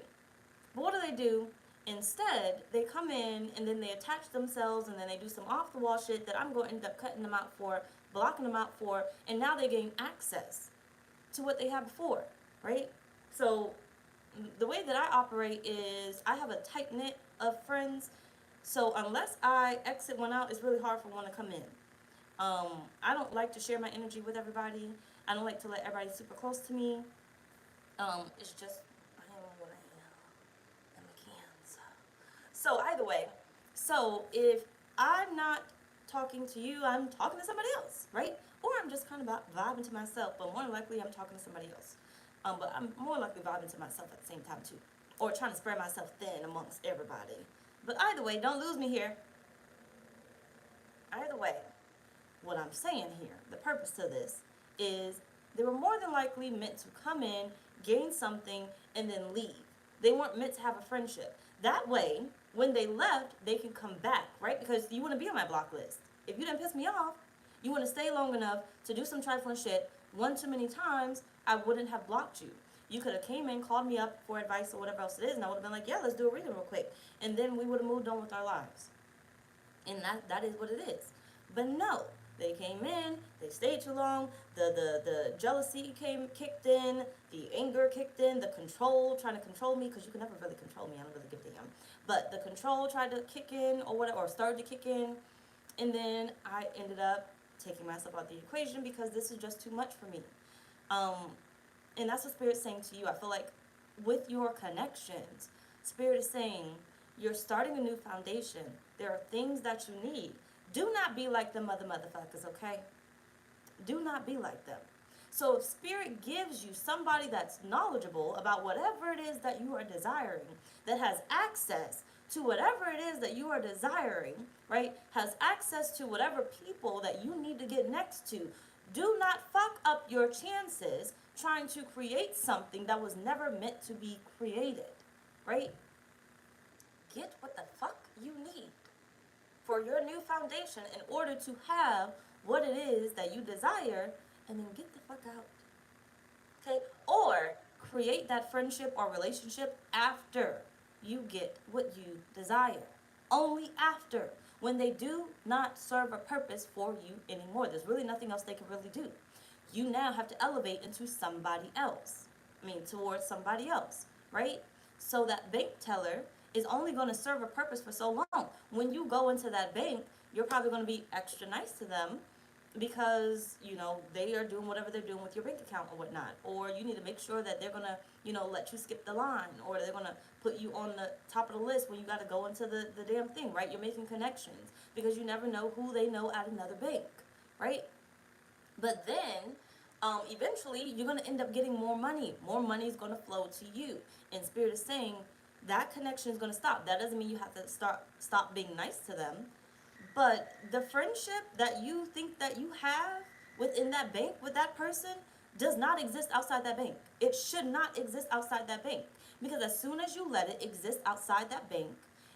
But what do? Instead, they come in and then they attach themselves and then they do some off-the-wall shit that I'm going to end up cutting them out for, blocking them out for, and now they gain access to what they had before, right? So the way that I operate is I have a tight knit of friends, so unless I exit one out, it's really hard for one to come in. I don't like to share my energy with everybody. I don't like to let everybody super close to me. It's just I am what I am. I'm a Cancer. So either way, so if I'm not talking to you, I'm talking to somebody else, right? Or I'm just kind of vibing to myself, but more than likely I'm talking to somebody else. But I'm more likely vibing to myself at the same time too. Or trying to spread myself thin amongst everybody. But either way, don't lose me here. Either way, what I'm saying here, the purpose to this, is they were more than likely meant to come in, gain something, and then leave. They weren't meant to have a friendship. That way, when they left, they can come back, right? Because you want to be on my block list. If you didn't piss me off, you want to stay long enough to do some trifling shit one too many times, I wouldn't have blocked you. You could have came in, called me up for advice or whatever else it is, and I would have been like, yeah, let's do a reading real quick. And then we would have moved on with our lives. And that is what it is. But no, they came in, they stayed too long, the jealousy kicked in, the anger kicked in, the control, trying to control me, because you can never really control me, I don't really give a damn. But the control tried to kick in or whatever, or started to kick in, and then I ended up taking myself out the equation because this is just too much for me. And that's what Spirit's saying to you. I feel like with your connections, Spirit is saying you're starting a new foundation. There are things that you need. Do not be like them other motherfuckers, okay? Do not be like them. So if Spirit gives you somebody that's knowledgeable about whatever it is that you are desiring, that has access to whatever it is that you are desiring, right? Has access to whatever people that you need to get next to, do not fuck up your chances trying to create something that was never meant to be created, right? Get what the fuck you need for your new foundation in order to have what it is that you desire, and then get the fuck out, okay? Or create that friendship or relationship after you get what you desire. Only after, when they do not serve a purpose for you anymore. There's really nothing else they can really do. You now have to elevate into somebody else. Towards somebody else, right? So that bank teller is only going to serve a purpose for so long. When you go into that bank, you're probably going to be extra nice to them because, they are doing whatever they're doing with your bank account or whatnot. Or you need to make sure that they're going to, let you skip the line, or they're going to put you on the top of the list when you got to go into the damn thing, right? You're making connections because you never know who they know at another bank, right? But then, eventually, you're going to end up getting more money. More money is going to flow to you. And Spirit is saying that connection is going to stop. That doesn't mean you have to stop being nice to them. But the friendship that you think that you have within that bank with that person does not exist outside that bank. It should not exist outside that bank. Because as soon as you let it exist outside that bank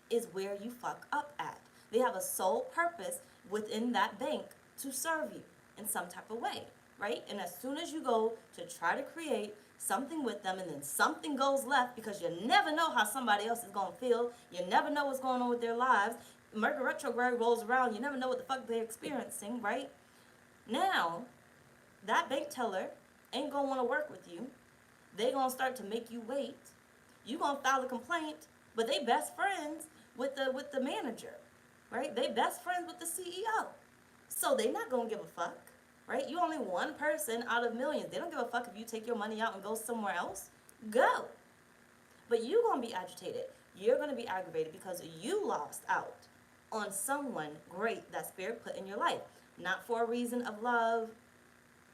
is where you fuck up at. They have a sole purpose within that bank to serve you in some type of way, right? And as soon as you go to try to create something with them and then something goes left, because you never know how somebody else is going to feel, you never know what's going on with their lives, Mercury retrograde rolls around, you never know what the fuck they're experiencing, right? Now, that bank teller ain't gonna want to work with you. They gonna start to make you wait. You gonna file a complaint, but they best friends with the manager, right? They best friends with the CEO. So they not gonna give a fuck, right? You only one person out of millions. They don't give a fuck if you take your money out and go somewhere else. Go. But you gonna be agitated. You're gonna be aggravated because you lost out on someone great that spirit put in your life. Not for a reason of love,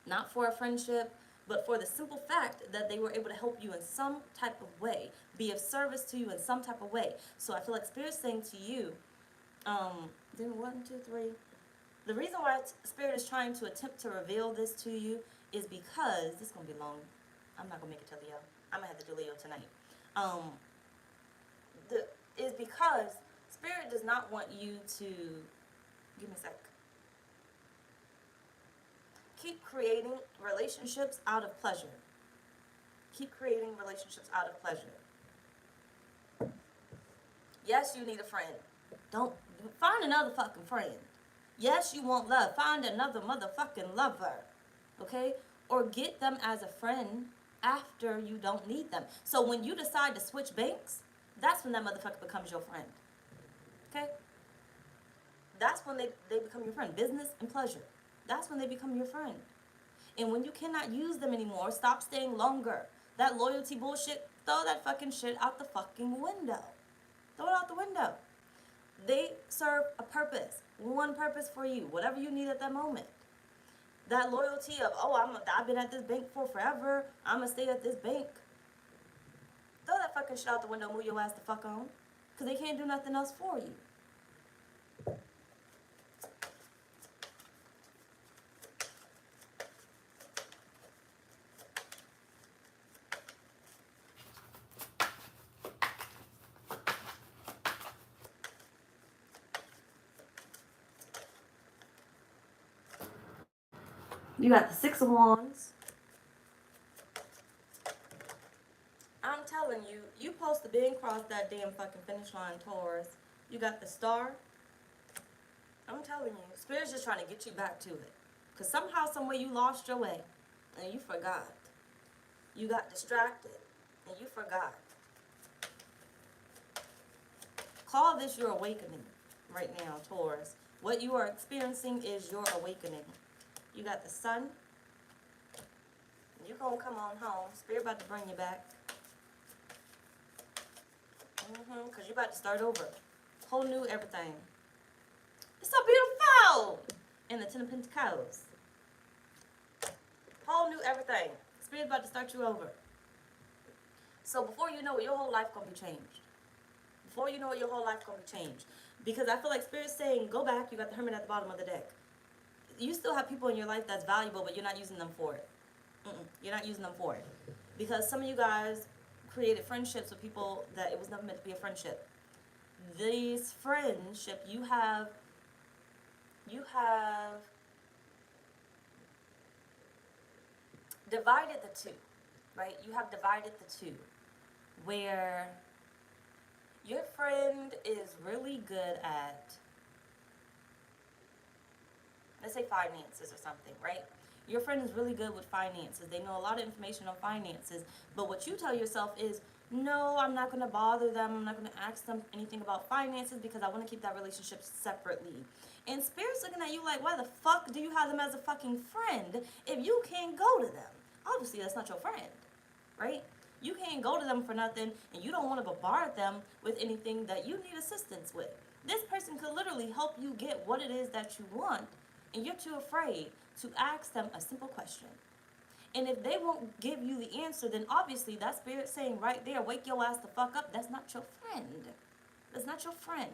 not for a friendship, but for the simple fact that they were able to help you in some type of way, be of service to you in some type of way. So I feel like Spirit's saying to you, then 1, 2, 3. The reason why Spirit is trying to attempt to reveal this to you is because, this is going to be long. I'm not going to make it to Leo. I'm going to have to do Leo tonight. Is because Spirit does not want you to, give me a sec. Keep creating relationships out of pleasure. Keep creating relationships out of pleasure. Yes, you need a friend. Don't find another fucking friend. Yes, you want love. Find another motherfucking lover. Okay? Or get them as a friend after you don't need them. So when you decide to switch banks, that's when that motherfucker becomes your friend. Okay? That's when they become your friend. Business and pleasure. That's when they become your friend. And when you cannot use them anymore, stop staying longer. That loyalty bullshit, throw that fucking shit out the fucking window. Throw it out the window. They serve a purpose. One purpose for you. Whatever you need at that moment. That loyalty of, I've been at this bank for forever. I'm going to stay at this bank. Throw that fucking shit out the window. Move your ass the fuck on. Because they can't do nothing else for you. You got the 6 of Wands. I'm telling you, you supposed to be across that damn fucking finish line, Taurus. You got the Star. I'm telling you, Spirit's just trying to get you back to it. Because somehow, some way you lost your way. And you forgot. You got distracted. And you forgot. Call this your awakening right now, Taurus. What you are experiencing is your awakening. You got the Sun. You're going to come on home. Spirit about to bring you back. Because you're about to start over. Whole new everything. It's so beautiful. And the 10 of Pentacles. Whole new everything. Spirit about to start you over. So before you know it, your whole life going to be changed. Before you know it, your whole life going to be changed. Because I feel like Spirit's saying, go back. You got the Hermit at the bottom of the deck. You still have people in your life that's valuable, but you're not using them for it. You're not using them for it. Because some of you guys created friendships with people that it was never meant to be a friendship. This friendship, you have divided the two, right? You have divided the two, where your friend is really good at, let's say, finances or something, right? Your friend is really good with finances. They know a lot of information on finances. But what you tell yourself is, no, I'm not going to bother them. I'm not going to ask them anything about finances because I want to keep that relationship separately. And Spirit's looking at you like, why the fuck do you have them as a fucking friend if you can't go to them? Obviously, that's not your friend, right? You can't go to them for nothing, and you don't want to bombard them with anything that you need assistance with. This person could literally help you get what it is that you want, and you're too afraid to ask them a simple question. And if they won't give you the answer, then obviously that Spirit saying right there, wake your ass the fuck up, that's not your friend. That's not your friend.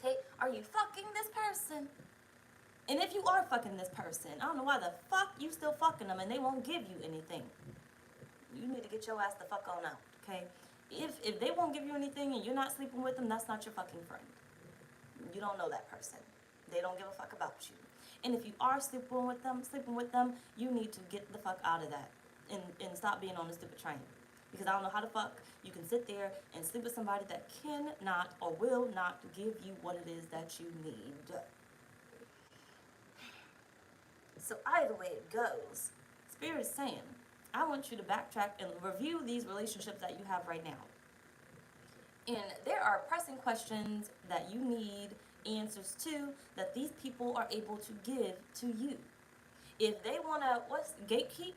Okay? Are you fucking this person? And if you are fucking this person, I don't know why the fuck you still fucking them and they won't give you anything. You need to get your ass the fuck on out, okay? If they won't give you anything and you're not sleeping with them, that's not your fucking friend. You don't know that person. They don't give a fuck about you. And if you are sleeping with them, you need to get the fuck out of that and stop being on the stupid train. Because I don't know how the fuck you can sit there and sleep with somebody that cannot or will not give you what it is that you need. So either way it goes, Spirit is saying, I want you to backtrack and review these relationships that you have right now. And there are pressing questions that you need answers to that these people are able to give to you. If they want to, gatekeep?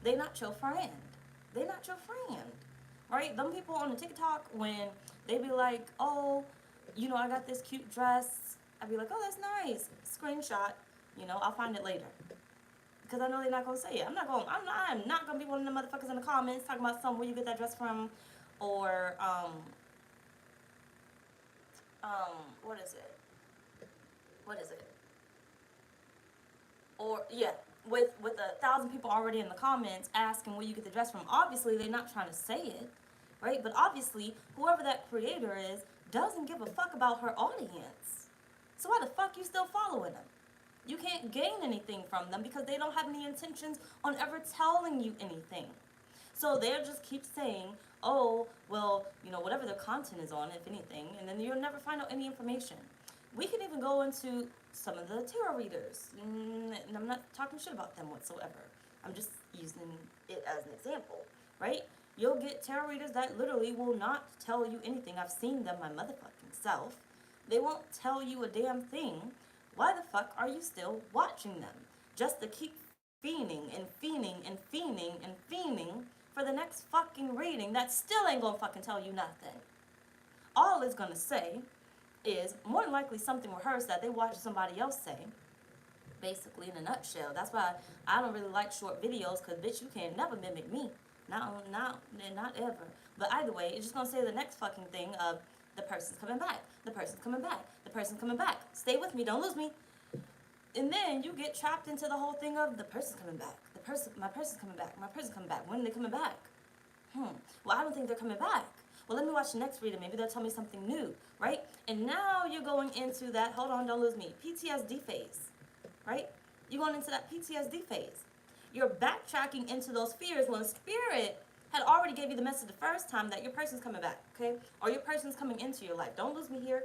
They not your friend. They not your friend. Right? Them people on the TikTok, when they be like, oh, you know, I got this cute dress. I'd be like, oh, that's nice. Screenshot. You know, I'll find it later. Because I know they're not going to say it. I'm not going to be one of the motherfuckers in the comments talking about where you get that dress from. Or, what is it? Or, yeah, with 1,000 people already in the comments asking where you get the dress from. Obviously, they're not trying to say it, right? But obviously, whoever that creator is doesn't give a fuck about her audience. So why the fuck you still following them? You can't gain anything from them because they don't have any intentions on ever telling you anything. So they'll just keep saying, oh, well, you know, whatever their content is on, if anything, and then you'll never find out any information. We can even go into some of the tarot readers, and I'm not talking shit about them whatsoever. I'm just using it as an example, right? You'll get tarot readers that literally will not tell you anything. I've seen them my motherfucking self. They won't tell you a damn thing. Why the fuck are you still watching them? Just to keep fiending and fiending and fiending and fiending for the next fucking reading that still ain't gonna fucking tell you nothing. All it's gonna say is more than likely something rehearsed that they watched somebody else say. Basically, in a nutshell. That's why I don't really like short videos, because bitch, you can never mimic me. Not ever. But either way, it's just gonna say the next fucking thing of the person's coming back. The person's coming back. The person's coming back. Stay with me, don't lose me. And then you get trapped into the whole thing of the person's coming back. My person's coming back. My person's coming back. When are they coming back? Well, I don't think they're coming back. Well, let me watch the next reading. Maybe they'll tell me something new, right? And now you're going into that, hold on, don't lose me, PTSD phase, right? You're going into that PTSD phase. You're backtracking into those fears when Spirit had already gave you the message the first time that your person's coming back, okay? Or your person's coming into your life. Don't lose me here.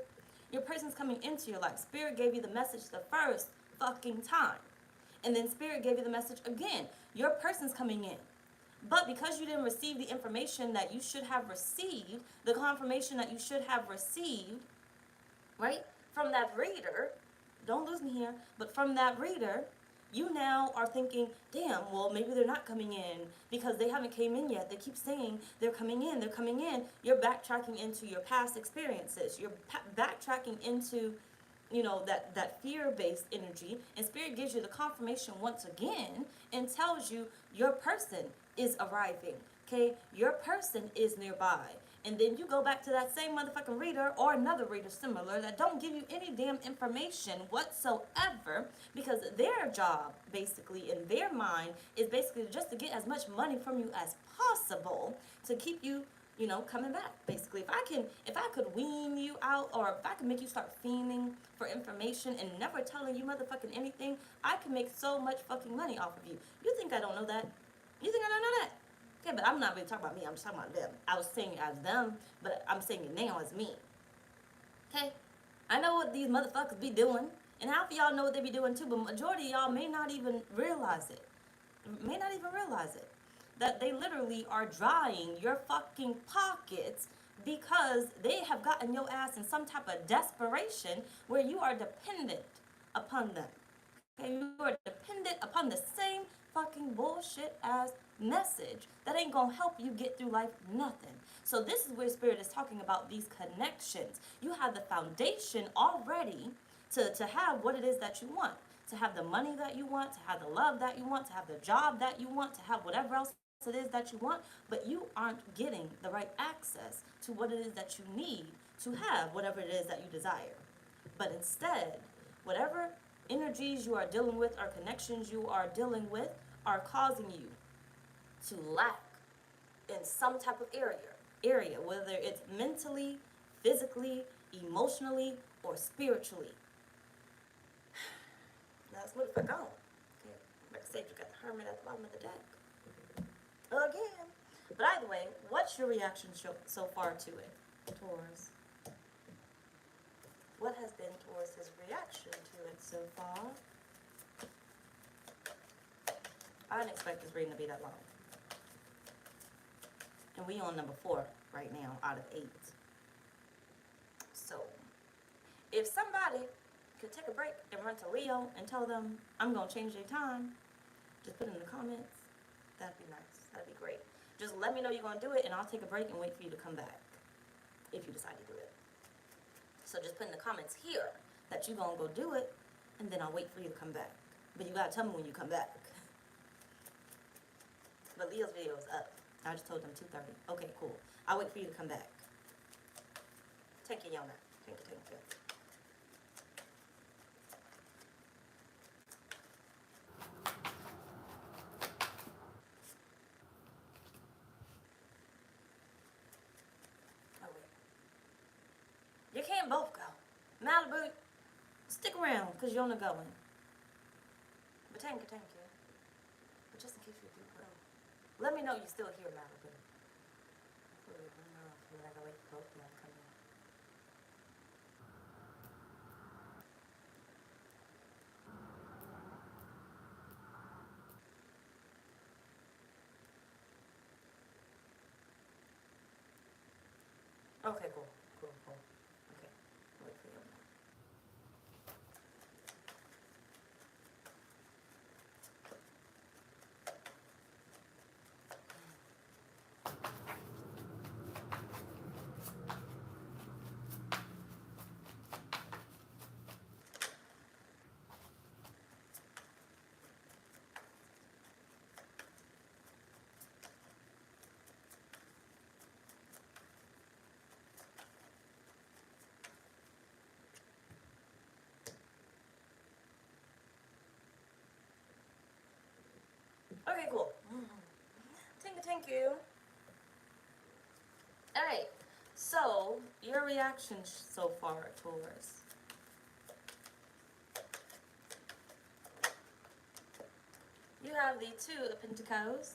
Your person's coming into your life. Spirit gave you the message the first fucking time. And then Spirit gave you the message again. Your person's coming in. But because you didn't receive the information that you should have received, the confirmation that you should have received, right, from that reader, don't lose me here, but from that reader, you now are thinking, damn, well, maybe they're not coming in because they haven't came in yet. They keep saying they're coming in, they're coming in. You're backtracking into your past experiences. You're backtracking into, you know, that fear-based energy, and Spirit gives you the confirmation once again and tells you your person is arriving, okay? Your person is nearby. And then you go back to that same motherfucking reader or another reader similar that don't give you any damn information whatsoever, because their job, basically, in their mind, is basically just to get as much money from you as possible to keep you, you know, coming back. Basically, if I could wean you out, or if I could make you start fiending for information and never telling you motherfucking anything, I can make so much fucking money off of you. You think I don't know that? You think I don't know that? Okay, but I'm not really talking about me. I'm just talking about them. I was saying it as them, but I'm saying it now as me. Okay? I know what these motherfuckers be doing, and half of y'all know what they be doing too, but majority of y'all may not even realize it. That they literally are drying your fucking pockets because they have gotten your ass in some type of desperation where you are dependent upon them. Okay? You are dependent upon the same fucking bullshit ass message that ain't gonna help you get through life nothing. So this is where Spirit is talking about these connections. You have the foundation already to have what it is that you want, to have the money that you want, to have the love that you want, to have the job that you want, to have whatever else it is that you want, but you aren't getting the right access to what it is that you need to have whatever it is that you desire. But instead, whatever energies you are dealing with or connections you are dealing with are causing you to lack in some type of area, whether it's mentally, physically, emotionally, or spiritually. That's what I got. Okay. Like I said, you got the Hermit at the bottom of the deck. Again. But either way, what's your reaction so far to it, Taurus? What has been Taurus's reaction to it so far? I didn't expect this reading to be that long. And we on number 4 right now out of 8. So, if somebody could take a break and run to Leo and tell them, I'm going to change their time, just put it in the comments. That'd be nice. That'd be great. Just let me know you're going to do it, and I'll take a break and wait for you to come back if you decide to do it. So just put in the comments here that you're going to go do it, and then I'll wait for you to come back. But you got to tell me when you come back. But Leo's video is up. I just told them 2:30. Okay, cool. I'll wait for you to come back. Thank you, Yona. Thank you. Oh, wait. You can't both go. Malibu, stick around, because Yona going. But thank you. But just in case you do go, let me know you still here, Malibu. I gotta wait for both of them to come in. Okay, cool. Okay, I'll wait for you. Okay, cool. Thank you. Alright, so your reaction so far, Taurus. You have the 2 of Pentacles.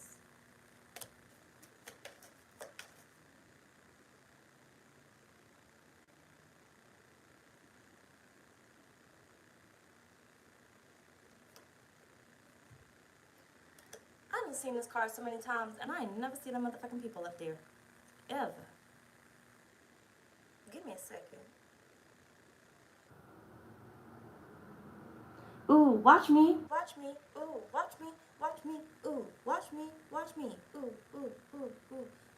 I've seen this card so many times, and I ain't never seen them motherfucking people up there. Ever. Give me a second. Ooh, watch me. Watch me. Ooh, watch me. Watch me. Ooh, watch me. Watch me. Ooh.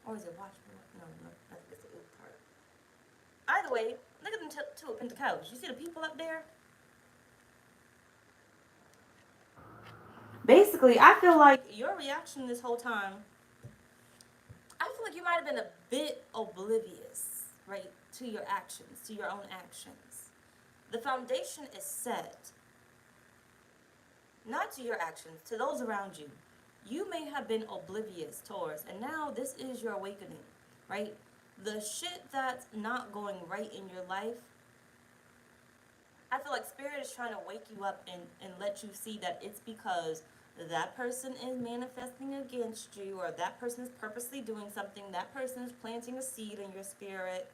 Or is it watch me? No, I think it's the ooh part. Either way, look at them 2 of Pentacles. You see the people up there? Basically, I feel like your reaction this whole time, I feel like you might have been a bit oblivious, right, to your actions, to your own actions. The foundation is set, not to your actions, to those around you. You may have been oblivious, Taurus, and now this is your awakening, right? The shit that's not going right in your life, I feel like Spirit is trying to wake you up and let you see that it's because that person is manifesting against you, or that person is purposely doing something, that person is planting a seed in your spirit.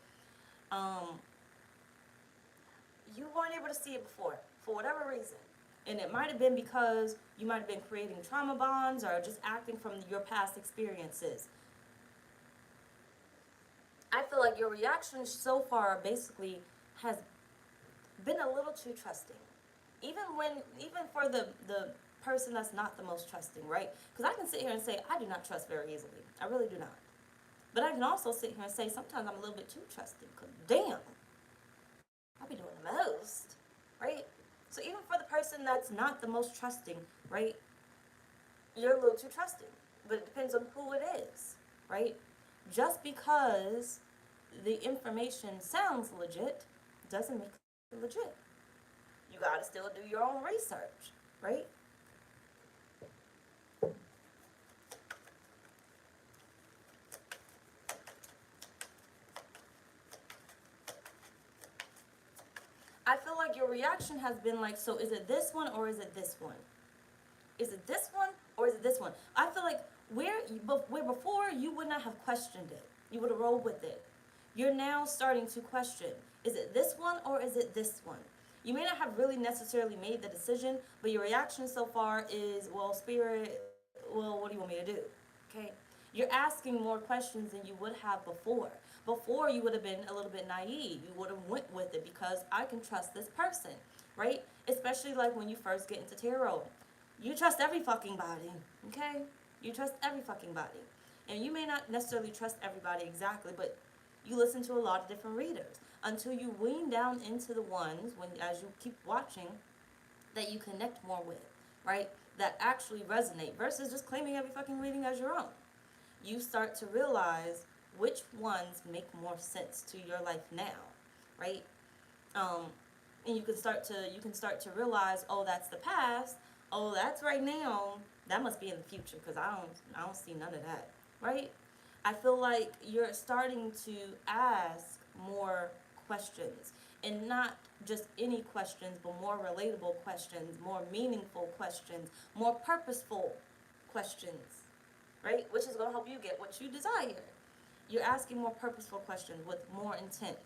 You weren't able to see it before, for whatever reason. And it might have been because you might have been creating trauma bonds or just acting from your past experiences. I feel like your reaction so far basically has been a little too trusting. Even for the person that's not the most trusting, right? Because I can sit here and say, I do not trust very easily. I really do not. But I can also sit here and say, sometimes I'm a little bit too trusting. Because damn, I be doing the most, right? So even for the person that's not the most trusting, right? You're a little too trusting. But it depends on who it is, right? Just because the information sounds legit doesn't make it legit. You gotta still do your own research, right? I feel like your reaction has been like, so is it this one or is it this one? Is it this one or is it this one? I feel like where before you would not have questioned it. You would have rolled with it. You're now starting to question, is it this one or is it this one? You may not have really necessarily made the decision, but your reaction so far is, well, Spirit, well, what do you want me to do? Okay? You're asking more questions than you would have before. Before, you would have been a little bit naive. You would have went with it because I can trust this person, right? Especially like when you first get into tarot. You trust every fucking body, okay? You trust every fucking body. And you may not necessarily trust everybody exactly, but you listen to a lot of different readers until you wean down into the ones, when as you keep watching, that you connect more with, right? That actually resonate versus just claiming every fucking reading as your own. You start to realize which ones make more sense to your life now, right? And you can start to realize, oh, that's the past. Oh, that's right now. That must be in the future because I don't see none of that, right? I feel like you're starting to ask more questions, and not just any questions, but more relatable questions, more meaningful questions, more purposeful questions, right? Which is going to help you get what you desire. You're asking more purposeful questions with more intent.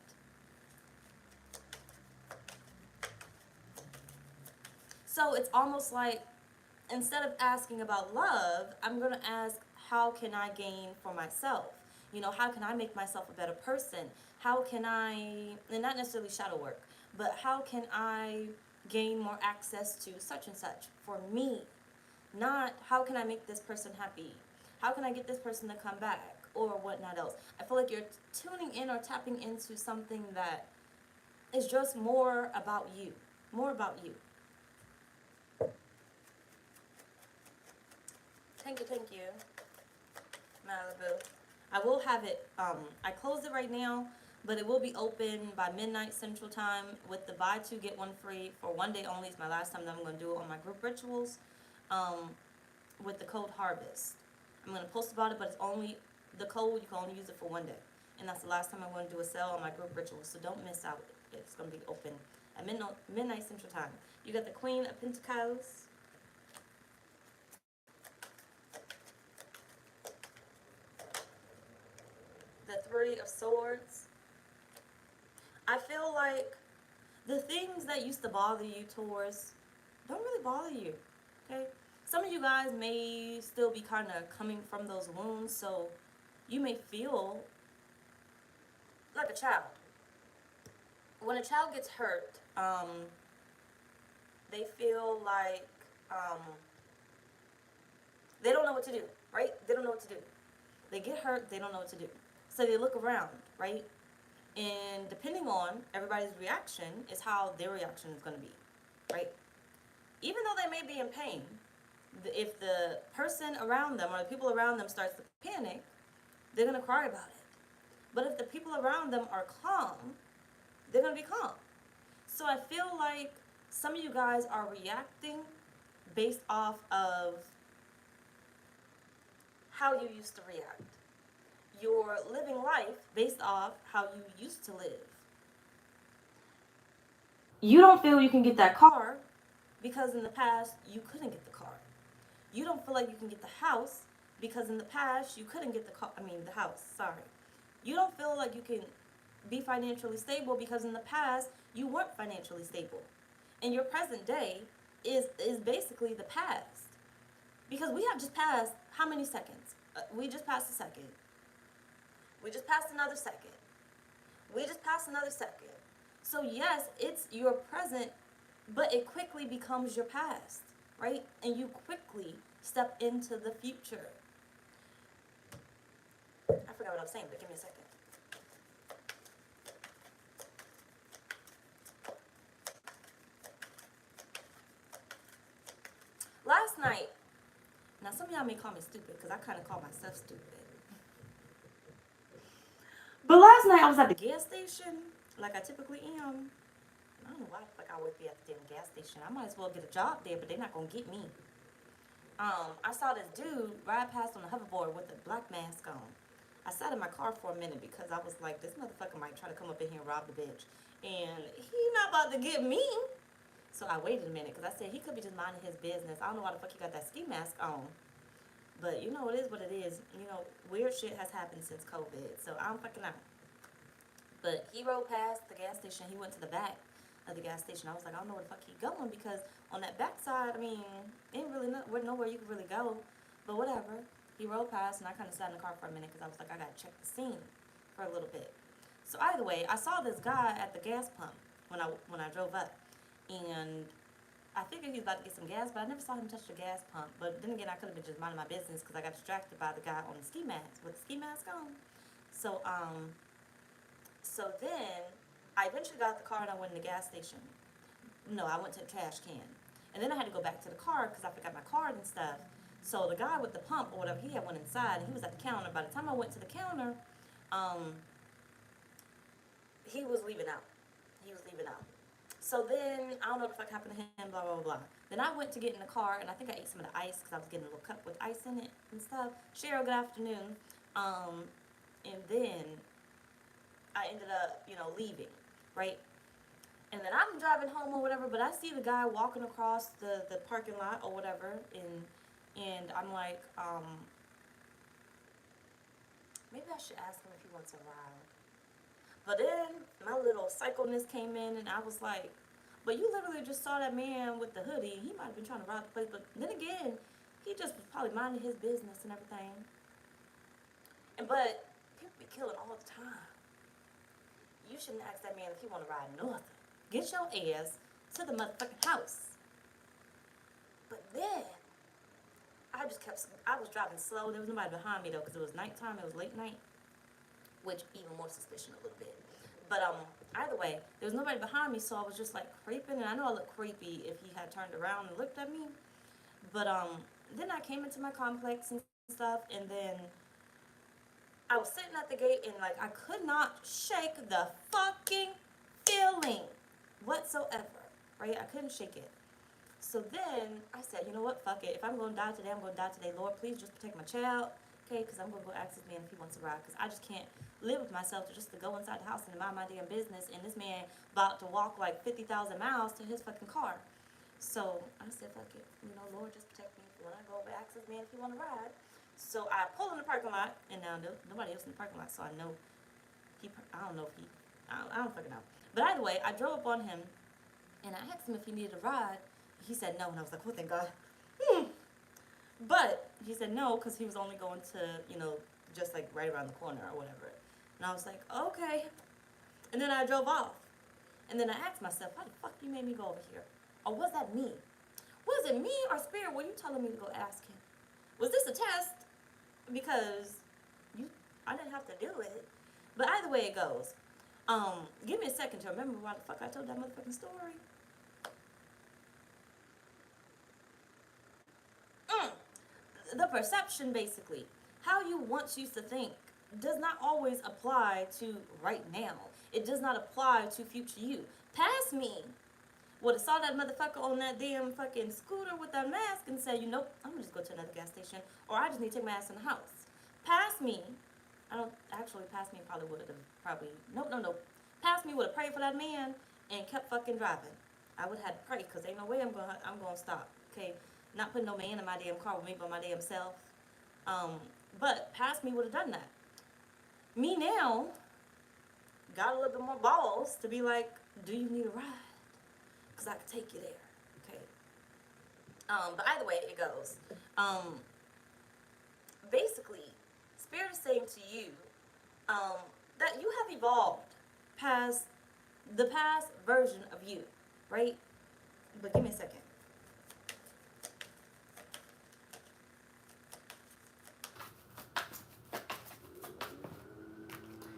So it's almost like, instead of asking about love, I'm going to ask, how can I gain for myself? You know, how can I make myself a better person? How can I, and not necessarily shadow work, but how can I gain more access to such and such for me? Not, how can I make this person happy? How can I get this person to come back? Or whatnot else. I feel like you're tuning in or tapping into something that is just more about you. More about you. Thank you, Malibu. I will have it, I closed it right now, but it will be open by midnight Central Time with the buy two, get one free for one day only. It's my last time that I'm going to do it on my group rituals, with the code HARVEST. I'm going to post about it, but it's only, the code, you can only use it for one day. And that's the last time I'm going to do a sale on my group rituals, so don't miss out. It's going to be open at midnight Central Time. You got the Queen of Pentacles, the Three of Swords. I feel like the things that used to bother you, Taurus, don't really bother you, okay? Some of you guys may still be kind of coming from those wounds, so you may feel like a child. When a child gets hurt, they feel like they don't know what to do, right? They don't know what to do. They get hurt, they don't know what to do. So they look around, right? And depending on everybody's reaction is how their reaction is going to be, right? Even though they may be in pain, if the person around them or the people around them starts to panic, they're going to cry about it. But if the people around them are calm, they're going to be calm. So I feel like some of you guys are reacting based off of how you used to react. You're living life based off how you used to live. You don't feel you can get that car because in the past you couldn't get the car. You don't feel like you can get the house because in the past you couldn't get the house, sorry. You don't feel like you can be financially stable because in the past you weren't financially stable. And your present day is basically the past. Because we have just passed how many seconds? We just passed a second. We just passed another second. We just passed another second. So yes, it's your present, but it quickly becomes your past, right? And you quickly step into the future. I forgot what I was saying, but give me a second. Last night, now some of y'all may call me stupid because I kind of call myself stupid. But last night I was at the gas station, like I typically am. I don't know why the fuck I would be at the damn gas station. I might as well get a job there, but they're not gonna get me. I saw this dude ride past on a hoverboard with a black mask on. I sat in my car for a minute because I was like, this motherfucker might try to come up in here and rob the bitch. And he not about to get me. So I waited a minute because I said he could be just minding his business. I don't know why the fuck he got that ski mask on. But you know, it is what it is. You know, weird shit has happened since COVID. So I don't fucking know. But he rode past the gas station. He went to the back of the gas station. I was like, I don't know where the fuck he going because on that back side, I mean, ain't really nowhere you could really go. But whatever. He rolled past, and I kind of sat in the car for a minute because I was like, I got to check the scene for a little bit. So either way, I saw this guy at the gas pump when I drove up. And I figured he was about to get some gas, but I never saw him touch the gas pump. But then again, I could have been just minding my business because I got distracted by the guy on the ski mask with the ski mask on. So then I eventually got out the car and I went in the gas station. No, I went to the trash can. And then I had to go back to the car because I forgot my card and stuff. So the guy with the pump or whatever, he had went inside and he was at the counter. By the time I went to the counter, he was leaving out. So then, I don't know what the fuck happened to him, blah, blah, blah. Then I went to get in the car, and I think I ate some of the ice because I was getting a little cup with ice in it and stuff. Cheryl, good afternoon. And then I ended up, leaving, right? And then I'm driving home or whatever, but I see the guy walking across the parking lot or whatever, and I'm like, maybe I should ask him if he wants a ride. But then my little psychoness came in, and I was like, but you literally just saw that man with the hoodie. He might have been trying to rob the place, but then again, he just was probably minding his business and everything. But people be killing all the time. You shouldn't ask that man if he want to ride nothing. Get your ass to the motherfucking house. But then, I was driving slow. There was nobody behind me though, because it was nighttime, it was late night. Which even more suspicion a little bit. But either way, there was nobody behind me, so I was just like creeping, and I know I looked creepy if he had turned around and looked at me. But then I came into my complex and stuff, and then I was sitting at the gate, and like I could not shake the fucking feeling whatsoever, right? I couldn't shake it. So then I said, you know what, fuck it. If I'm going to die today, I'm going to die today. Lord, please just protect my child. Okay, because I'm going to go ask this man if he wants a ride, because I just can't live with myself to go inside the house and mind my damn business, and this man about to walk like 50,000 miles to his fucking car. So I said, fuck it, Lord, just protect me when I go over ask this man if he want to ride. So I pull in the parking lot, and now nobody else in the parking lot, so I know I don't fucking know. But either way, I drove up on him, and I asked him if he needed a ride. He said no, and I was like, oh, thank God. But he said no, because he was only going to, just like right around the corner or whatever. And I was like, okay. And then I drove off. And then I asked myself, why the fuck you made me go over here? Or was that me? Was it me or spirit? Were you telling me to go ask him? Was this a test? Because I didn't have to do it. But either way it goes. Give me a second to remember why the fuck I told that motherfucking story. The perception, basically, how you once used to think, does not always apply to right now. It does not apply to future you. Past me would have saw that motherfucker on that damn fucking scooter with that mask and said, I'm gonna just go to another gas station, or I just need to take my ass in the house. Past me, past me probably would have nope. Past me would have prayed for that man and kept fucking driving. I would have had to pray, because ain't no way I'm gonna stop, okay? Not putting no man in my damn car with me by my damn self. But past me would have done that. Me now got a little bit more balls to be like, do you need a ride? Because I could take you there, okay? But either way it goes. Basically, Spirit is saying to you that you have evolved past the past version of you, right? But give me a second.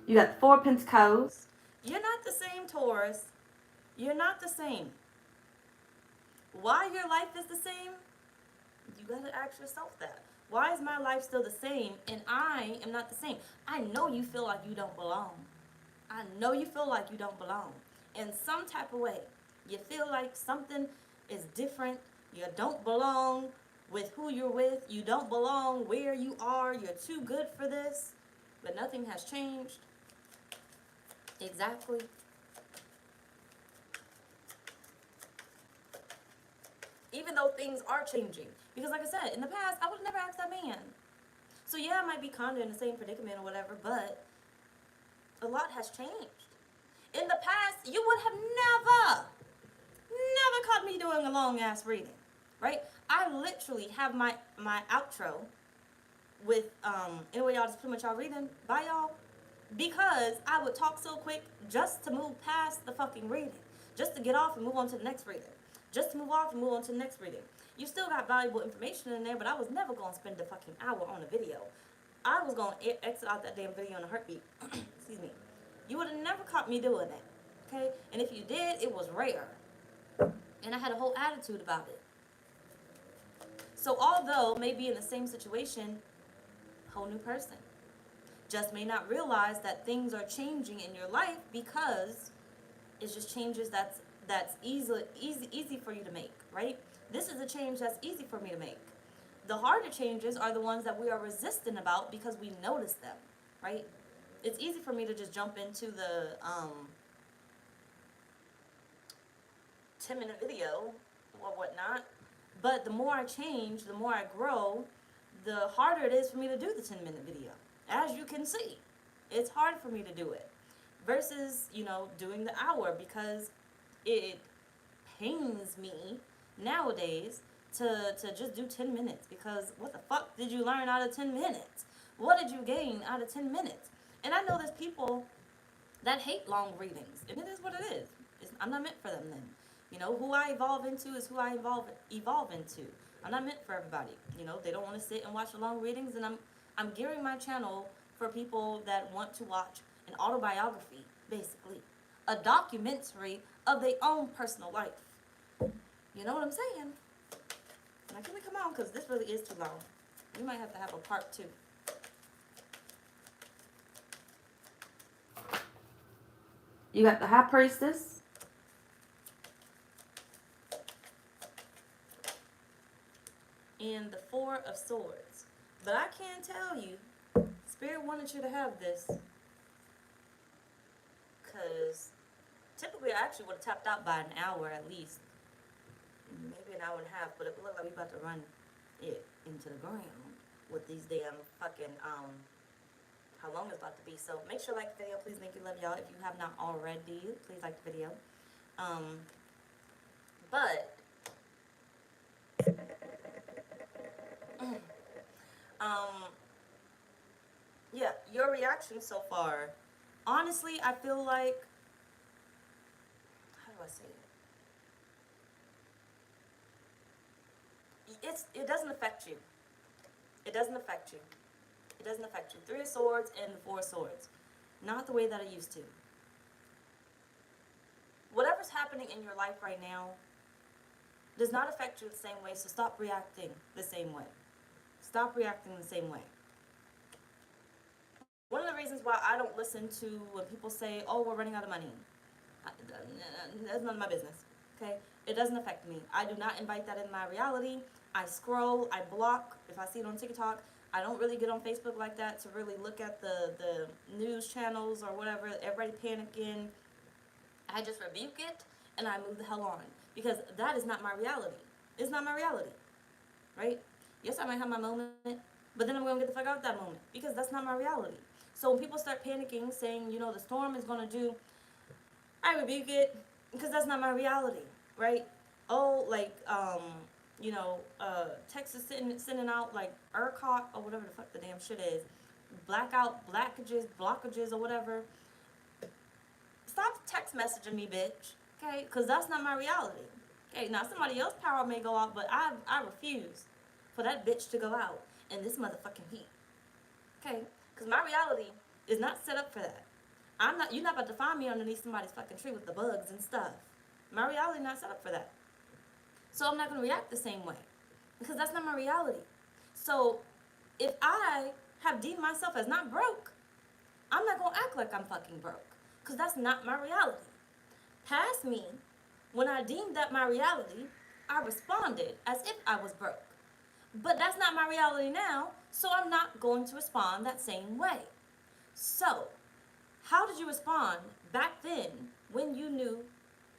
You got the 4 of Pentacles. You're not the same, Taurus. You're not the same. Why your life is the same? You gotta ask yourself that. Why is my life still the same and I am not the same? I know you feel like you don't belong. I know you feel like you don't belong. In some type of way. You feel like something is different. You don't belong with who you're with. You don't belong where you are. You're too good for this. But nothing has changed. Exactly. Even though things are changing. Because like I said, in the past, I would have never asked that man. So yeah, I might be kind of in the same predicament or whatever, but a lot has changed. In the past, you would have never caught me doing a long ass reading, right? I literally have my my outro with anyway, y'all, just pretty much y'all reading. Bye, y'all. Because I would talk so quick just to move past the fucking reading, just to get off and move on to the next reading, just to move off and move on to the next reading. You still got valuable information in there, but I was never going to spend a fucking hour on a video. I was going to exit out that damn video in a heartbeat. Excuse me. You would have never caught me doing that, okay? And if you did, it was rare. And I had a whole attitude about it. So although maybe in the same situation, whole new person. Just may not realize that things are changing in your life because it's just changes that's easy for you to make, right? This is a change that's easy for me to make. The harder changes are the ones that we are resistant about because we notice them, right? It's easy for me to just jump into the 10-minute video or whatnot, but the more I change, the more I grow, the harder it is for me to do the 10-minute video. As you can see, it's hard for me to do it versus, you know, doing the hour, because it pains me nowadays to just do 10 minutes, because what the fuck did you learn out of 10 minutes? What did you gain out of 10 minutes? And I know there's people that hate long readings, and it is what it is. I'm not meant for them then. You know, who I evolve into is who I evolve into. I'm not meant for everybody. You know, they don't want to sit and watch the long readings, and I'm gearing my channel for people that want to watch an autobiography, basically. A documentary of their own personal life. You know what I'm saying? Now, can we come on? Because this really is too long. We might have to have a part 2. You got the High Priestess. And the 4 of Swords. But I can tell you, Spirit wanted you to have this. Because typically I actually would have tapped out by an hour at least. Maybe an hour and a half, but it looked like we about to run it into the ground with these damn fucking, how long it's about to be. So make sure you like the video. Please, thank you, love y'all. If you have not already, please like the video. But yeah, your reaction so far, honestly, I feel like, how do I say it? It doesn't affect you. It doesn't affect you. It doesn't affect you. 3 of Swords and the 4 of Swords. Not the way that it used to. Whatever's happening in your life right now does not affect you the same way, so stop reacting the same way. Stop reacting the same way. One of the reasons why I don't listen to when people say, oh, we're running out of money. That's none of my business, okay? It doesn't affect me. I do not invite that in my reality. I scroll, I block. If I see it on TikTok, I don't really get on Facebook like that to really look at the news channels or whatever, everybody panicking. I just rebuke it and I move the hell on, because that is not my reality. It's not my reality, right? Yes, I might have my moment, but then I'm going to get the fuck out of that moment, because that's not my reality. So when people start panicking, saying, you know, the storm is going to do, I rebuke it, because that's not my reality, right? Oh, like, you know, Texas sending out, like, ERCOT, or whatever the fuck the damn shit is, blockages, or whatever. Stop text messaging me, bitch, okay? Because that's not my reality. Okay, now somebody else's power may go out, but I refuse for that bitch to go out in this motherfucking heat, okay? Because my reality is not set up for that. You're not about to find me underneath somebody's fucking tree with the bugs and stuff. My reality not set up for that. So I'm not going to react the same way, because that's not my reality. So if I have deemed myself as not broke, I'm not going to act like I'm fucking broke, because that's not my reality. Past me, when I deemed that my reality, I responded as if I was broke. But that's not my reality now, so I'm not going to respond that same way. So, how did you respond back then when you knew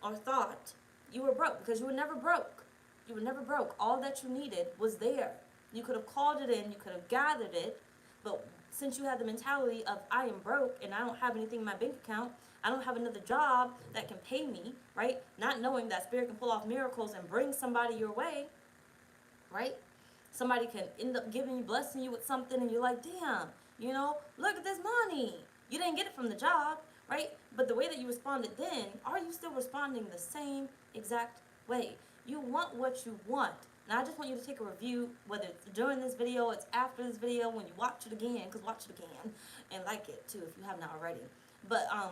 or thought you were broke? Because you were never broke. You were never broke. All that you needed was there. You could have called it in, you could have gathered it, but since you had the mentality of I am broke and I don't have anything in my bank account, I don't have another job that can pay me, right? Not knowing that Spirit can pull off miracles and bring somebody your way, right? Somebody can end up blessing you with something, and you're like, damn, you know, look at this money. You didn't get it from the job, right? But the way that you responded then, are you still responding the same exact way? You want what you want. Now, I just want you to take a review, whether it's during this video, it's after this video, when you watch it again, because watch it again, and like it too if you have not already. But how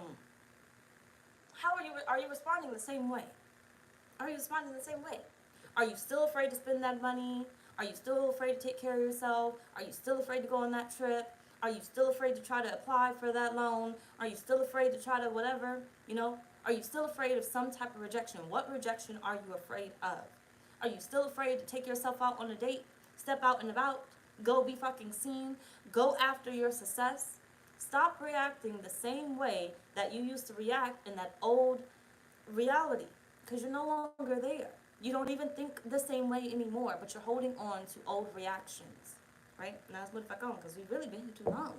are you responding the same way? Are you responding the same way? Are you still afraid to spend that money? Are you still afraid to take care of yourself? Are you still afraid to go on that trip? Are you still afraid to try to apply for that loan? Are you still afraid to try to whatever, you know? Are you still afraid of some type of rejection? What rejection are you afraid of? Are you still afraid to take yourself out on a date? Step out and about? Go be fucking seen? Go after your success? Stop reacting the same way that you used to react in that old reality, because you're no longer there. You don't even think the same way anymore, but you're holding on to old reactions, right? And that's what if I go on, because we've really been here too long.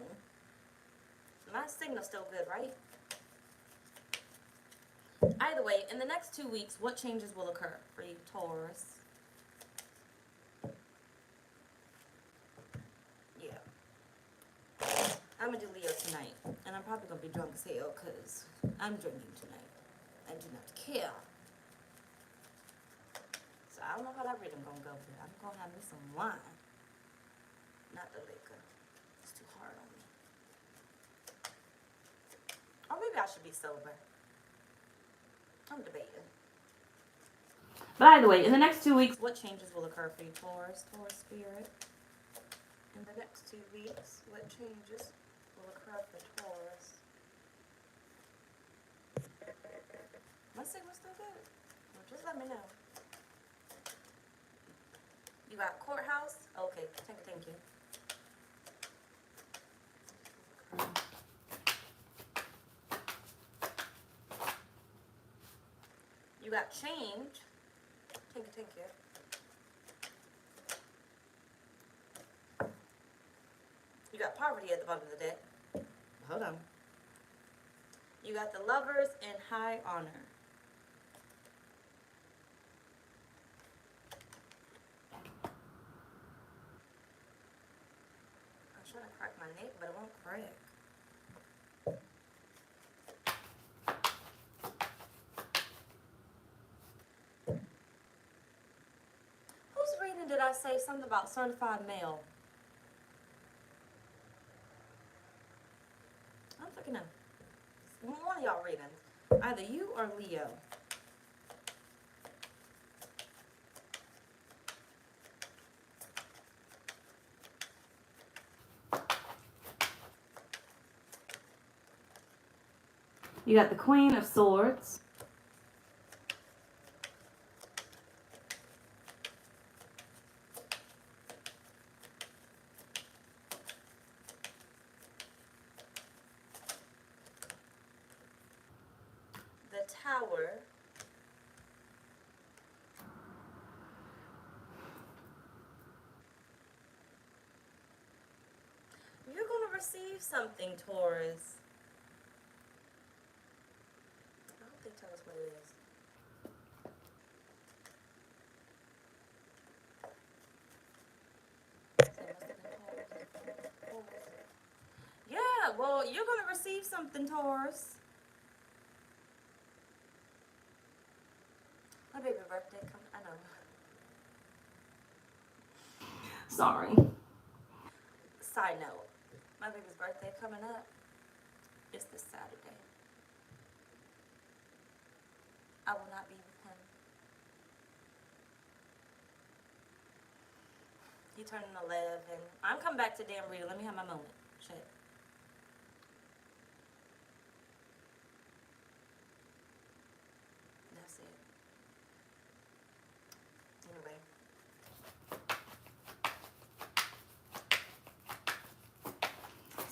My signal's still good, right? Either way, in the next 2 weeks, what changes will occur for you, Taurus? Yeah. I'm going to do Leo tonight, and I'm probably going to be drunk as hell, because I'm drinking tonight. I do not care. So I don't know how that reading going to go, but I'm going to have me some wine. Not the liquor. It's too hard on me. Or maybe I should be sober. I'm debating. But either way, in the next 2 weeks, what changes will occur for you, Taurus? Taurus spirit. In the next 2 weeks, what changes will occur for Taurus? My signal's still good. Well, just let me know. You got courthouse? Okay, thank you. You got change. Thank you. You got poverty at the bottom of the deck. Hold on. You got the lovers and high honor. I'm trying to crack my neck, but it won't crack. Whose reading did I say something about certified mail? I don't fucking know. One of y'all readings. Either you or Leo. You got the Queen of Swords. The Tower. You're going to receive something, Taurus. I hope they tell us what it is. Yeah, well, you're going to receive something, Taurus. My baby birthday coming. I know. Sorry. Side note. My baby's birthday coming up. It's this Saturday. I will not be with him. He turning 11. I'm coming back to damn real. Let me have my moment. Shit. That's it. Anyway.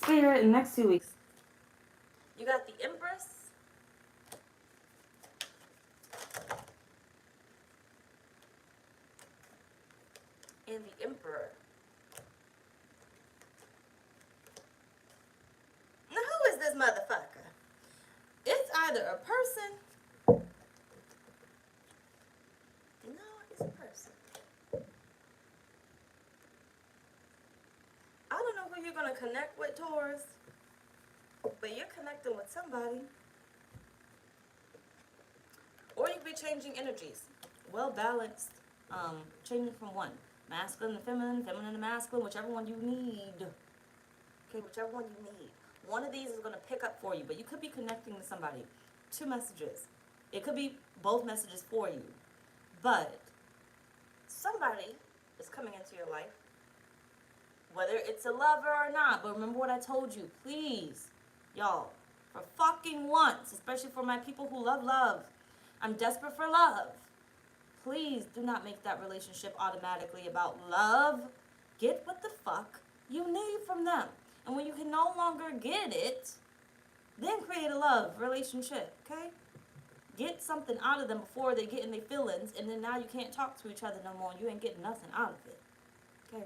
Spirit in the next 2 weeks. You got the Empress. And the Emperor. Now who is this motherfucker? It's either a person. No, it's a person. connect with, Taurus, but you're connecting with somebody. Or you could be changing energies. Well balanced, changing from one. Masculine to feminine, feminine to masculine, whichever one you need. Okay, whichever one you need. One of these is going to pick up for you, but you could be connecting to somebody. 2 messages. It could be both messages for you. But somebody is coming into your life, whether it's a lover or not. But remember what I told you. Please, y'all, for fucking once, especially for my people who love love. I'm desperate for love. Please do not make that relationship automatically about love. Get what the fuck you need from them. And when you can no longer get it, then create a love relationship, okay? Get something out of them before they get in their feelings, and then now you can't talk to each other no more, and you ain't getting nothing out of it, okay?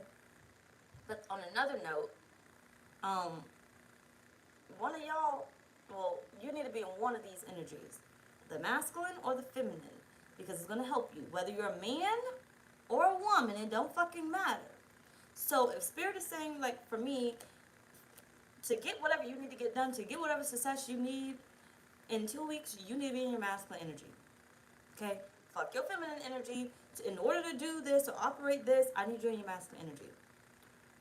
But on another note, one of y'all, well, you need to be in one of these energies, the masculine or the feminine, because it's going to help you. Whether you're a man or a woman, it don't fucking matter. So if Spirit is saying, like for me, to get whatever you need to get done, to get whatever success you need, in 2 weeks, you need to be in your masculine energy. Okay? Fuck your feminine energy. In order to do this or operate this, I need you in your masculine energy.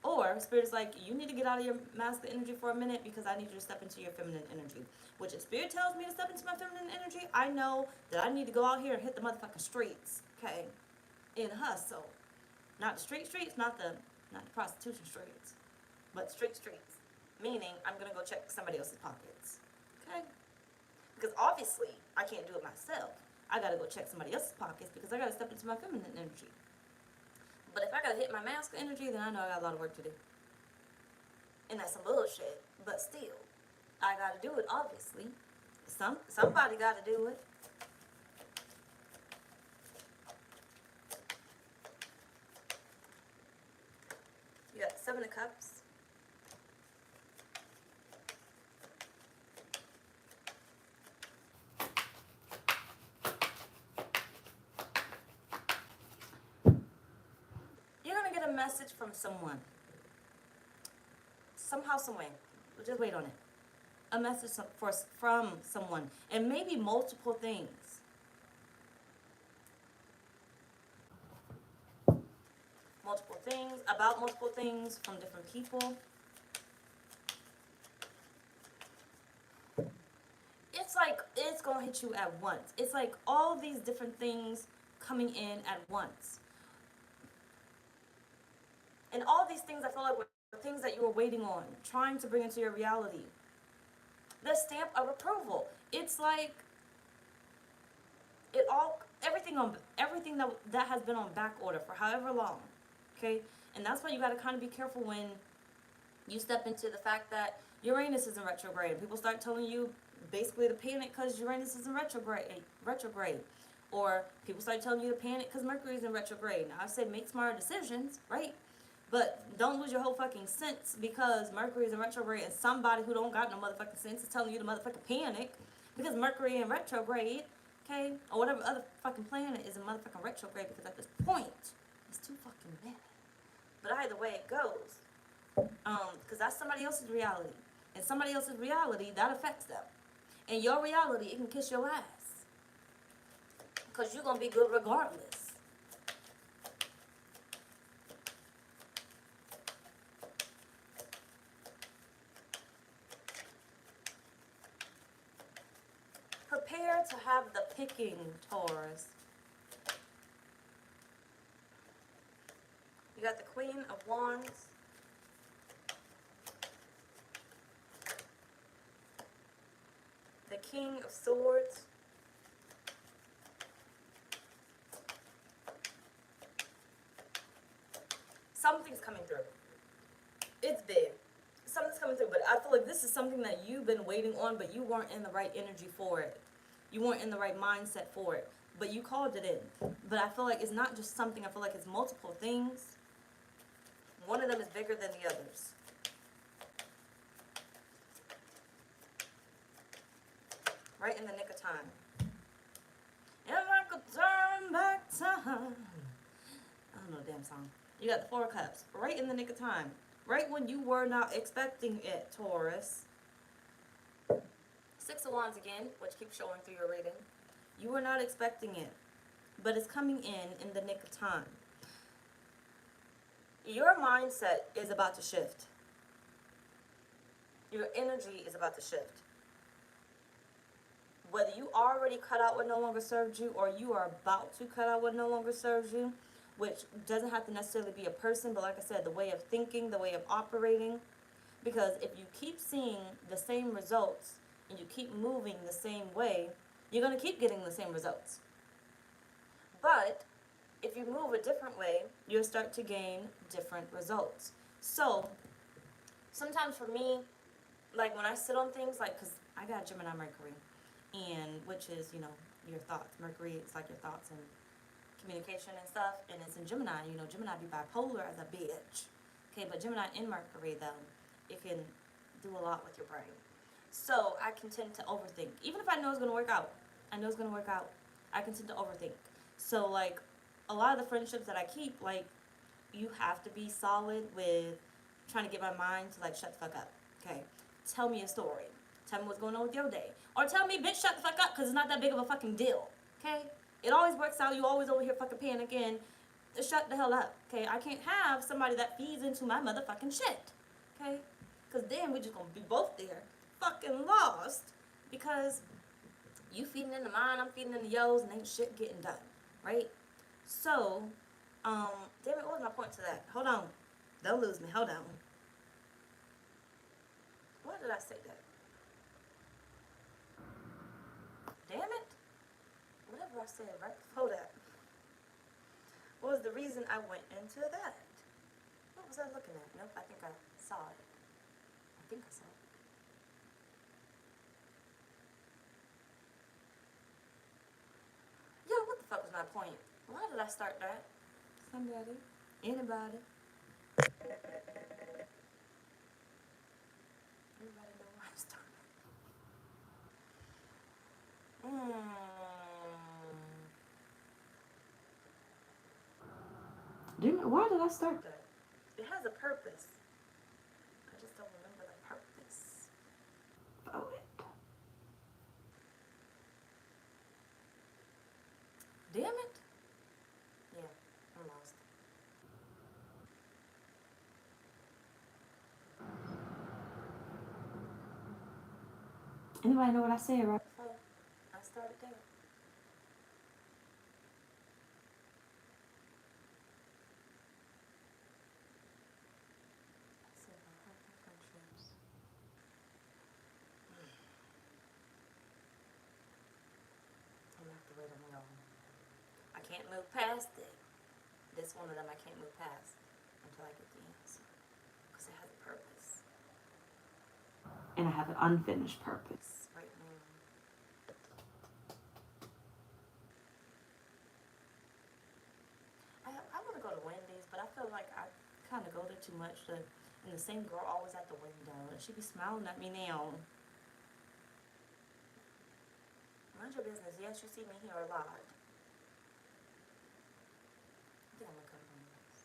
Or Spirit is like, you need to get out of your masculine energy for a minute because I need you to step into your feminine energy. Which if Spirit tells me to step into my feminine energy, I know that I need to go out here and hit the motherfucking streets. Okay? And hustle. Not the streets, not the prostitution streets, but streets. Meaning, I'm going to go check somebody else's pockets. Okay? Because obviously, I can't do it myself. I got to go check somebody else's pockets because I got to step into my feminine energy. But if I got to hit my masculine energy, then I know I got a lot of work to do. And that's some bullshit. But still, I got to do it, obviously. Somebody got to do it. You got 7 of Cups. You're going to get a message from someone. Somehow, someway. We'll just wait on it. A message from someone. And maybe multiple things. Multiple things, about multiple things from different people. It's like it's going to hit you at once. It's like all these different things coming in at once. And all these things I feel like were things that you were waiting on, trying to bring into your reality. The stamp of approval. It's like everything that has been on back order for however long. Okay? And that's why you got to kind of be careful when you step into the fact that Uranus is in retrograde. People start telling you basically to panic because Uranus is in retrograde. Or people start telling you to panic because Mercury is in retrograde. Now I say make smarter decisions, right? But don't lose your whole fucking sense because Mercury is in retrograde and somebody who don't got no motherfucking sense is telling you to motherfucking panic because Mercury in retrograde, okay? Or whatever other fucking planet is in motherfucking retrograde because at this point, it's too fucking bad. But either way it goes, because that's somebody else's reality. And somebody else's reality, that affects them. And your reality, it can kiss your ass. Because you're going to be good regardless. Prepare to have the picking, Taurus. You got the Queen of Wands. The King of Swords. Something's coming through. It's big. Something's coming through, but I feel like this is something that you've been waiting on, but you weren't in the right energy for it. You weren't in the right mindset for it, but you called it in. But I feel like it's not just something. I feel like it's multiple things. One of them is bigger than the others. Right in the nick of time. If I could turn back time. I don't know the damn song. You got the 4 of Cups. Right in the nick of time. right when you were not expecting it, Taurus. Six of Wands again, which keeps showing through your reading. You were not expecting it, but it's coming in the nick of time. Your mindset is about to shift. Your energy is about to shift. Whether you already cut out what no longer served you or you are about to cut out what no longer serves you, which doesn't have to necessarily be a person, but like I said, the way of thinking, the way of operating. Because if you keep seeing the same results and you keep moving the same way, you're going to keep getting the same results. But if you move a different way, you'll start to gain different results. So sometimes for me, like when I sit on things, like, because I got Gemini Mercury, and which is, you know, your thoughts. Mercury is like your thoughts and communication and stuff, and it's in Gemini. You know, Gemini be bipolar as a bitch. Okay, but Gemini in Mercury, though, it can do a lot with your brain. So I can tend to overthink. Even if I know it's going to work out, I know it's going to work out, I can tend to overthink. So, like, a lot of the friendships that I keep, like, you have to be solid with trying to get my mind to, like, shut the fuck up. Okay, tell me a story. Tell me what's going on with your day. Or tell me, bitch, shut the fuck up, because it's not that big of a fucking deal. Okay? It always works out. You always over here fucking panicking. Shut the hell up. Okay? I can't have somebody that feeds into my motherfucking shit. Okay? Because then we're just going to be both there fucking lost. Because you feeding into mine, I'm feeding into yours, and ain't shit getting done. Right? So, damn it, what was my point to that? Hold on. Don't lose me. Hold on. Why did I say that? Damn it. Whatever I said right before that. What was the reason I went into that? What was I looking at? Nope, I think I saw it. I think I saw it. Yo, what the fuck was my point? Why did I start that? Somebody? Anybody? Anybody know why I started? Why did I start that? It has a purpose. I just don't remember the purpose. Oh, it. Damn it. Yeah, I'm lost. Anybody know what I said right before I started there? I'm gonna have to wait on y'all. I can't move past it. This one of them I can't move past until I get the answer. Because it has a purpose. And I have an unfinished purpose right now. I want to go to Wendy's, but I feel like I kind of go there too much. And the same girl always at the window. And she be smiling at me now. Mind your business. Yes, you see me here a lot. I think I'm going to come from this.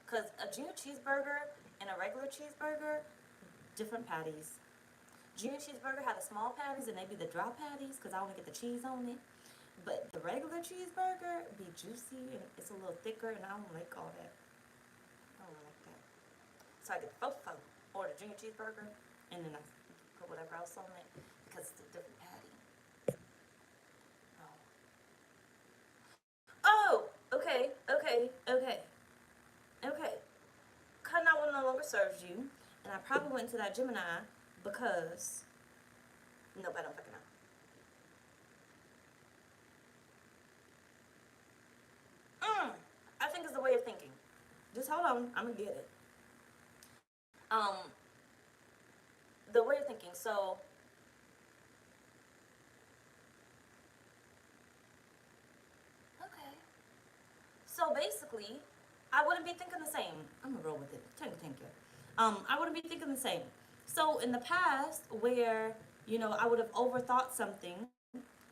Because a junior cheeseburger and a regular cheeseburger, different patties. Junior cheeseburger have the small patties and they be the dry patties because I want to get the cheese on it. But the regular cheeseburger be juicy and it's a little thicker and I don't like all that. I don't like that. So I get the fofo or the junior cheeseburger and then I put whatever else on it because it's a different patty. Oh, okay. Cutting out what no longer serves you. And I probably went to that Gemini because nope, I don't fucking know. I think it's the way of thinking. Just hold on, I'm gonna get it. The way of thinking. So okay. So basically, I wouldn't be thinking the same. I'm gonna roll with it. Thank you. I wouldn't be thinking the same. So in the past, where you know I would have overthought something,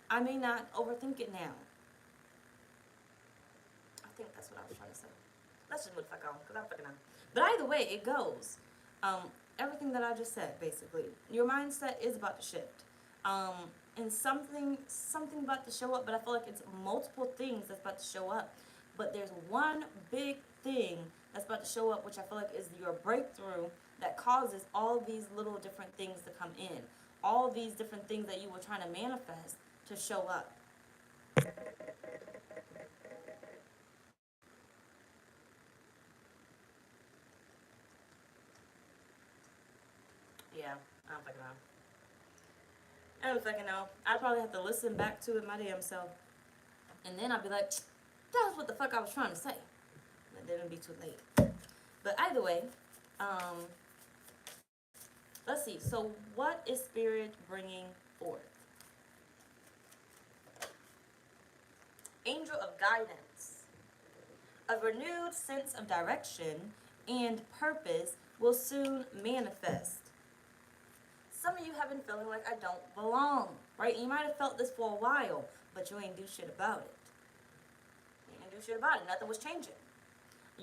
I may not overthink it now. I think that's what I was let's just move the fuck on, because I'm fucking on. But either way, it goes. Everything that I just said, basically. Your mindset is about to shift. And something about to show up, but I feel like it's multiple things that's about to show up. But there's one big thing that's about to show up, which I feel like is your breakthrough that causes all these little different things to come in. All these different things that you were trying to manifest to show up. Yeah, I don't fucking know. I don't fucking know. I'd probably have to listen back to it my damn self. And then I'd be like, that was what the fuck I was trying to say. But then it'd be too late. But either way, let's see. So what is Spirit bringing forth? Angel of guidance. A renewed sense of direction and purpose will soon manifest. Some of you have been feeling like I don't belong, right? And you might have felt this for a while, but you ain't do shit about it. You ain't do shit about it. Nothing was changing.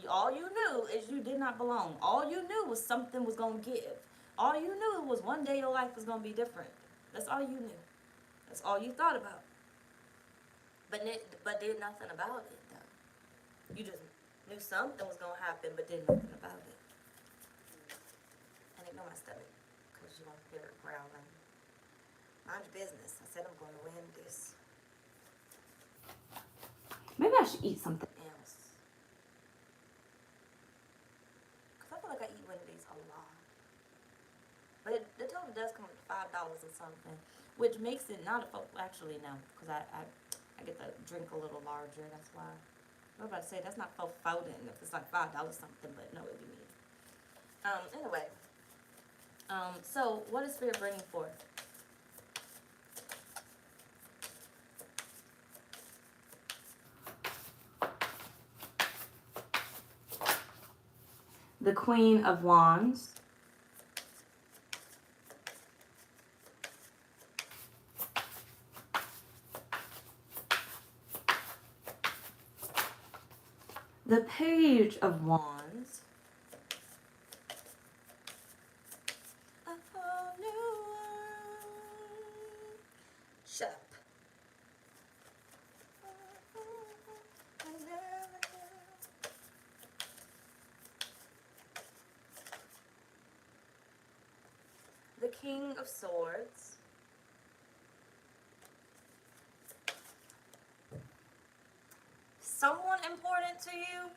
All you knew is you did not belong. All you knew was something was going to give. All you knew was one day your life was going to be different. That's all you knew. That's all you thought about. But did nothing about it, though. You just knew something was going to happen, but did nothing about it. And ignore my stomach, because you won't hear it growling. Mind your business. I said I'm going to win this. Maybe I should eat something else. Because I feel like I eat Wendy's a lot. But the total does come up to $5 or something, which makes it not a, actually no, because I get the drink a little larger, that's why. I was about to say, that's not folding if it's like $5 something, but no, it'd be me. Anyway. So what is Spirit bringing forth? The Queen of Wands. The Page of Wands. A whole new world. Shut up. The King of Swords. Someone important to you,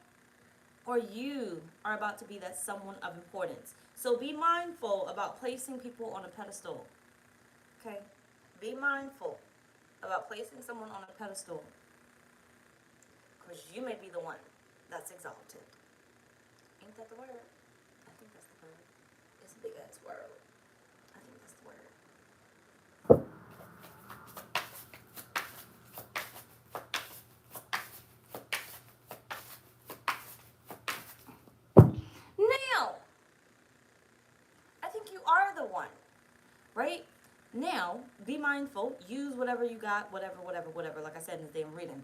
or you are about to be that someone of importance. So be mindful about placing people on a pedestal. Okay? Be mindful about placing someone on a pedestal. Because you may be the one that's exalted. Ain't that the word? I think that's the word. It's a big ass word. I think that's the word. Now, I think you are the one, right? Now, be mindful. Use whatever you got, whatever, like I said in the damn reading.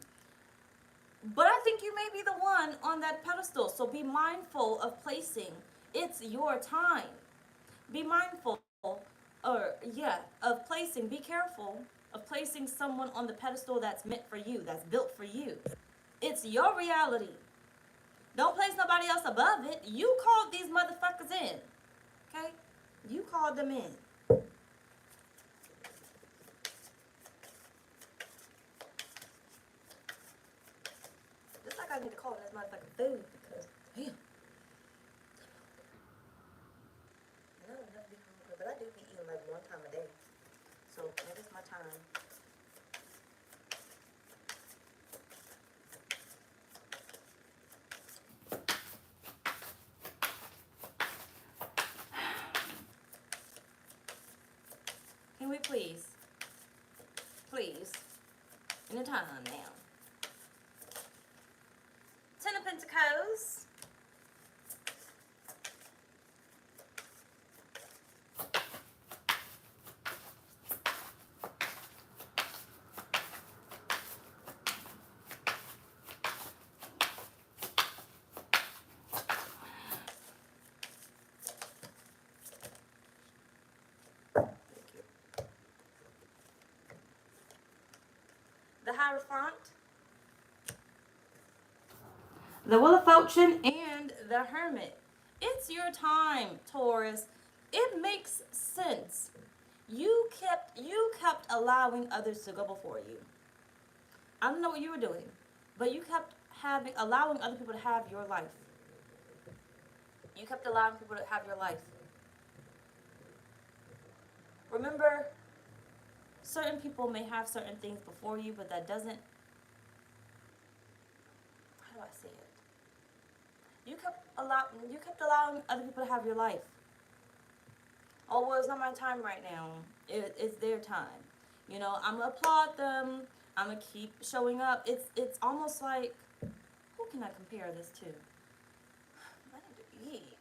But I think you may be the one on that pedestal. So be mindful of placing. It's your time. Be mindful, of placing. Be careful of placing someone on the pedestal that's meant for you, that's built for you. It's your reality. Don't place nobody else above it. You called these motherfuckers in. Okay? You called them in. Just like I need to call this motherfucking food because, damn. I don't never be hungry, but I do be eating like one time a day. So maybe it's my time. Can we please, in the time now. Ten of Pentacles. Hierophant, the Wheel of Fortune, and the Hermit. It's your time, Taurus. It makes sense. You kept allowing others to go before you. I don't know what you were doing, but you kept allowing other people to have your life. You kept allowing people to have your life. Remember, certain people may have certain things before you, but that doesn't, how do I say it? You kept allowing other people to have your life. Oh, well, it's not my time right now. It's their time. You know, I'm gonna applaud them. I'm gonna keep showing up. It's almost like, who can I compare this to? I need to eat.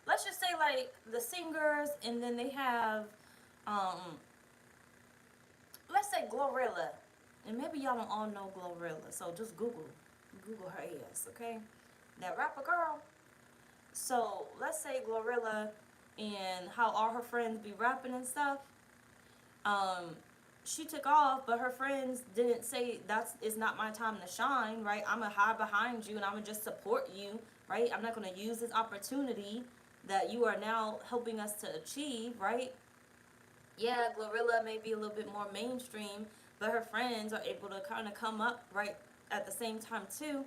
Let's just say like the singers, and then they have, let's say Glorilla, and maybe y'all don't all know Glorilla, so just Google her ass, okay? That rapper girl. So let's say Glorilla and how all her friends be rapping and stuff. She took off, but her friends didn't say it's not my time to shine, right? I'm gonna hide behind you and I'm gonna just support you, right? I'm not gonna use this opportunity that you are now helping us to achieve, right? Yeah, Glorilla may be a little bit more mainstream, but her friends are able to kind of come up right at the same time too.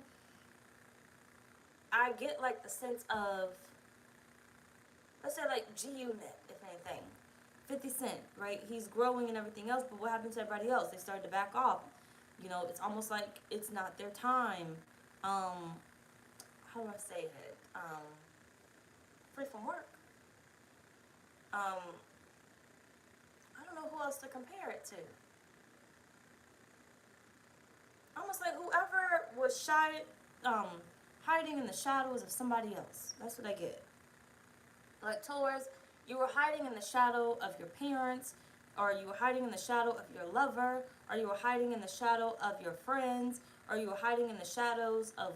I get like the sense of, let's say like G-Unit, if anything. 50 Cent, right? He's growing and everything else, but what happened to everybody else? They started to back off. You know, it's almost like it's not their time. How do I say it? Free from work. I don't know who else to compare it to. Almost like whoever was hiding in the shadows of somebody else. That's what I get. Like Taurus, you were hiding in the shadow of your parents, or you were hiding in the shadow of your lover, or you were hiding in the shadow of your friends, or you were hiding in the shadows of,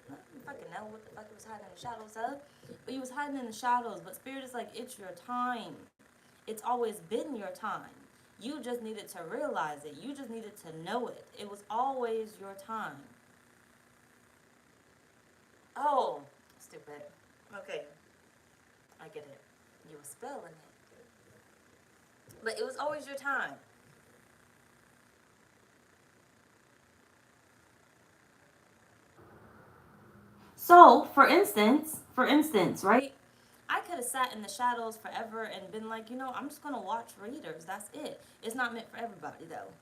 I don't fucking know what the fuck you was hiding in the shadows of, but you was hiding in the shadows. But Spirit is like, it's your time. It's always been your time. You just needed to realize it. You just needed to know it. It was always your time. Oh, stupid. Okay. I get it. You were spelling it. But it was always your time. So, for instance, right? I could have sat in the shadows forever and been like, I'm just going to watch readers. That's it. It's not meant for everybody, though.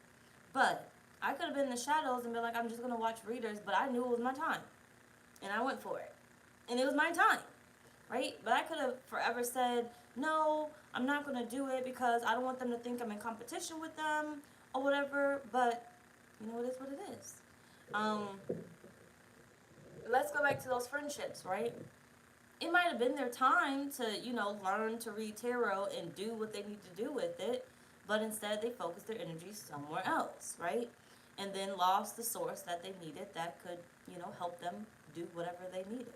But I could have been in the shadows and been like, I'm just going to watch readers, but I knew it was my time. And I went for it. And it was my time, right? But I could have forever said, no, I'm not going to do it because I don't want them to think I'm in competition with them or whatever. But, it is what it is. Let's go back to those friendships, right? It might have been their time to, learn to read tarot and do what they need to do with it, but instead they focused their energy somewhere else, right? And then lost the source that they needed that could, help them do whatever they needed.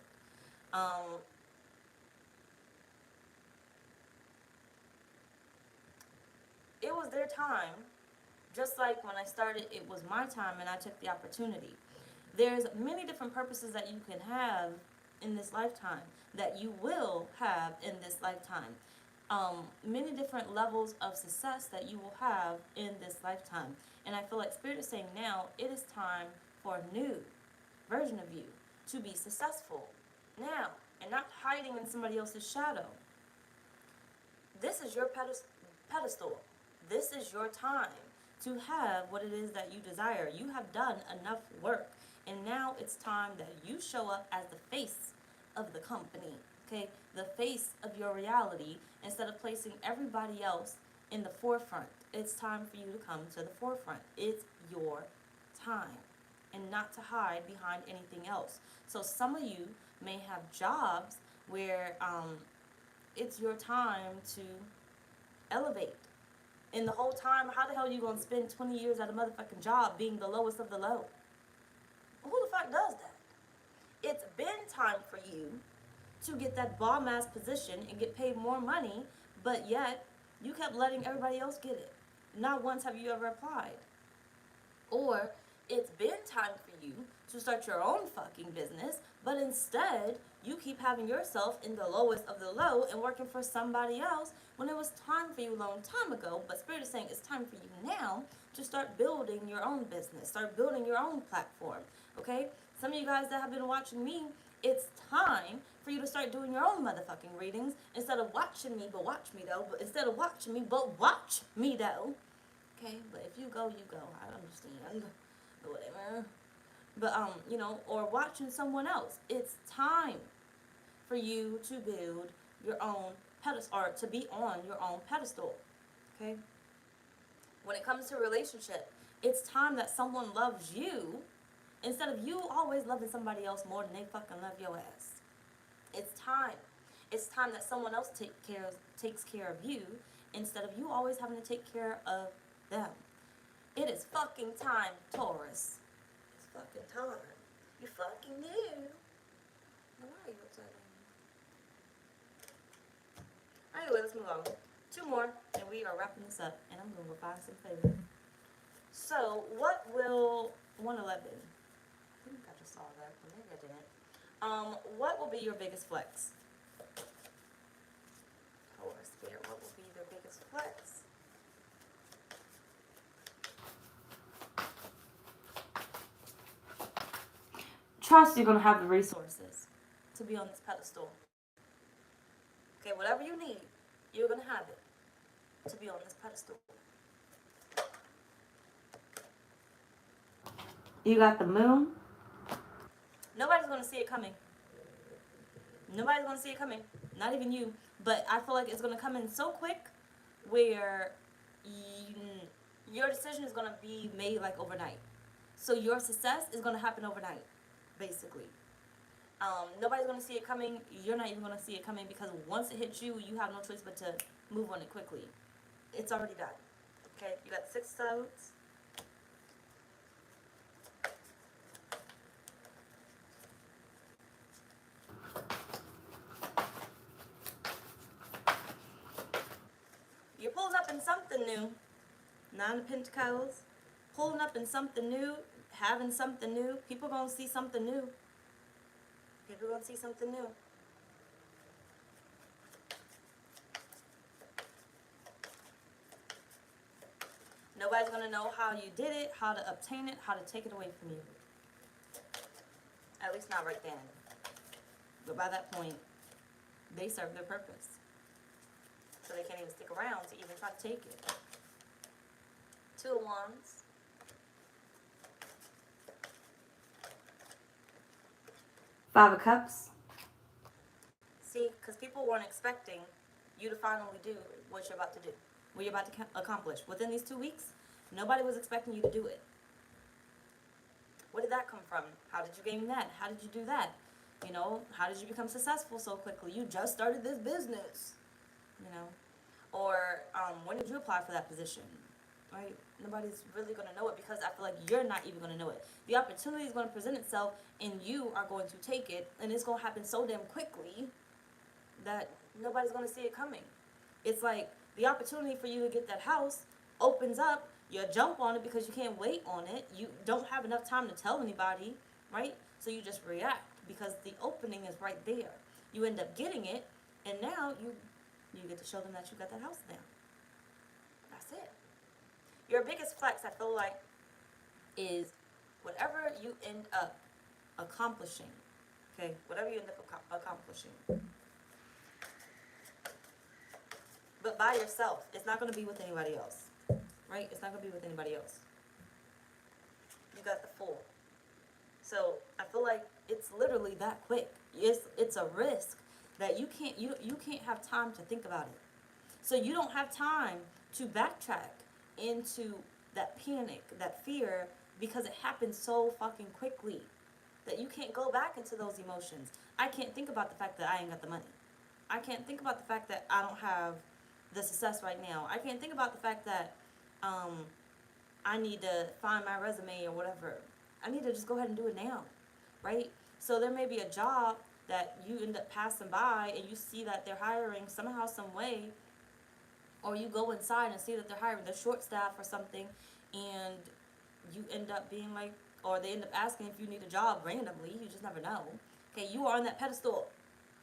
It was their time, just like when I started, it was my time and I took the opportunity. There's many different purposes that you can have in this lifetime, that you will have in this lifetime. Many different levels of success that you will have in this lifetime. And I feel like Spirit is saying now, it is time for a new version of you to be successful now and not hiding in somebody else's shadow. This is your pedestal. This is your time to have what it is that you desire. You have done enough work. And now it's time that you show up as the face of the company, okay? The face of your reality, instead of placing everybody else in the forefront. It's time for you to come to the forefront. It's your time, and not to hide behind anything else. So some of you may have jobs where it's your time to elevate. And the whole time, how the hell are you going to spend 20 years at a motherfucking job being the lowest of the low? Who the fuck does that? It's been time for you to get that bomb ass position and get paid more money, but yet you kept letting everybody else get it. Not once have you ever applied. Or it's been time for you to start your own fucking business, but instead you keep having yourself in the lowest of the low and working for somebody else when it was time for you a long time ago. But Spirit is saying it's time for you now to start building your own business, start building your own platform. Okay? Some of you guys that have been watching me, it's time for you to start doing your own motherfucking readings instead of watching me, but watch me though. But instead of watching me, but watch me though. Okay, but if you go, you go. I understand. Whatever. But you know, or watching someone else. It's time for you to build your own pedestal, or to be on your own pedestal. Okay? When it comes to a relationship, it's time that someone loves you instead of you always loving somebody else more than they fucking love your ass. It's time. It's time that someone else takes care of you instead of you always having to take care of them. It is fucking time, Taurus. It's fucking time. You fucking knew. Now, why are you upside down? Anyway, let's move on. 2 more, and we are wrapping this up, and I'm going to go find some favorite. So, what will 111? I think I just saw that, but maybe I didn't. What will be your biggest flex? Taurus Spirit, what will be their biggest flex? Trust you're going to have the resources to be on this pedestal. Okay, whatever you need, you're going to have it to be on this pedestal. You got the moon. Nobody's going to see it coming. Nobody's going to see it coming. Not even you. But I feel like it's going to come in so quick where your decision is going to be made like overnight. So your success is going to happen overnight, basically. Nobody's going to see it coming. You're not even going to see it coming because once it hits you, you have no choice but to move on it quickly. It's already done. Okay, you got 6 stones. You're pulling up in something new. 9 of Pentacles. Pulling up in something new. Having something new. People going to see something new. People going to see something new. Nobody's going to know how you did it, how to obtain it, how to take it away from you. At least not right then. But by that point, they serve their purpose. So they can't even stick around to even try to take it. 2 of Wands. Five of Cups. See, because people weren't expecting you to finally do what you're about to do. What you're about to accomplish. Within these 2 weeks, nobody was expecting you to do it. Where did that come from? How did you gain that? How did you do that? You know, how did you become successful so quickly? You just started this business. You know, or when did you apply for that position? Right? Nobody's really going to know it because I feel like you're not even going to know it. The opportunity is going to present itself and you are going to take it, and it's going to happen so damn quickly that nobody's going to see it coming. It's like the opportunity for you to get that house opens up, you jump on it because you can't wait on it. You don't have enough time to tell anybody, right? So you just react because the opening is right there. You end up getting it, and now you get to show them that you got that house now. That's it. Your biggest flex, I feel like, is whatever you end up accomplishing. Okay? Whatever you end up accomplishing. But by yourself. It's not going to be with anybody else. Right? It's not going to be with anybody else. You got the Fool. So, I feel like it's literally that quick. It's a risk that you can't have time to think about it. So you don't have time to backtrack into that panic, that fear, because it happens so fucking quickly that you can't go back into those emotions. I can't think about the fact that I ain't got the money. I can't think about the fact that I don't have the success right now. I can't think about the fact that I need to find my resume or whatever. I need to just go ahead and do it now, right? So there may be a job that you end up passing by and you see that they're hiring somehow, some way, or you go inside and see that they're hiring, they're short staff or something, and you end up being like, or they end up asking if you need a job randomly, you just never know. Okay, you are on that pedestal.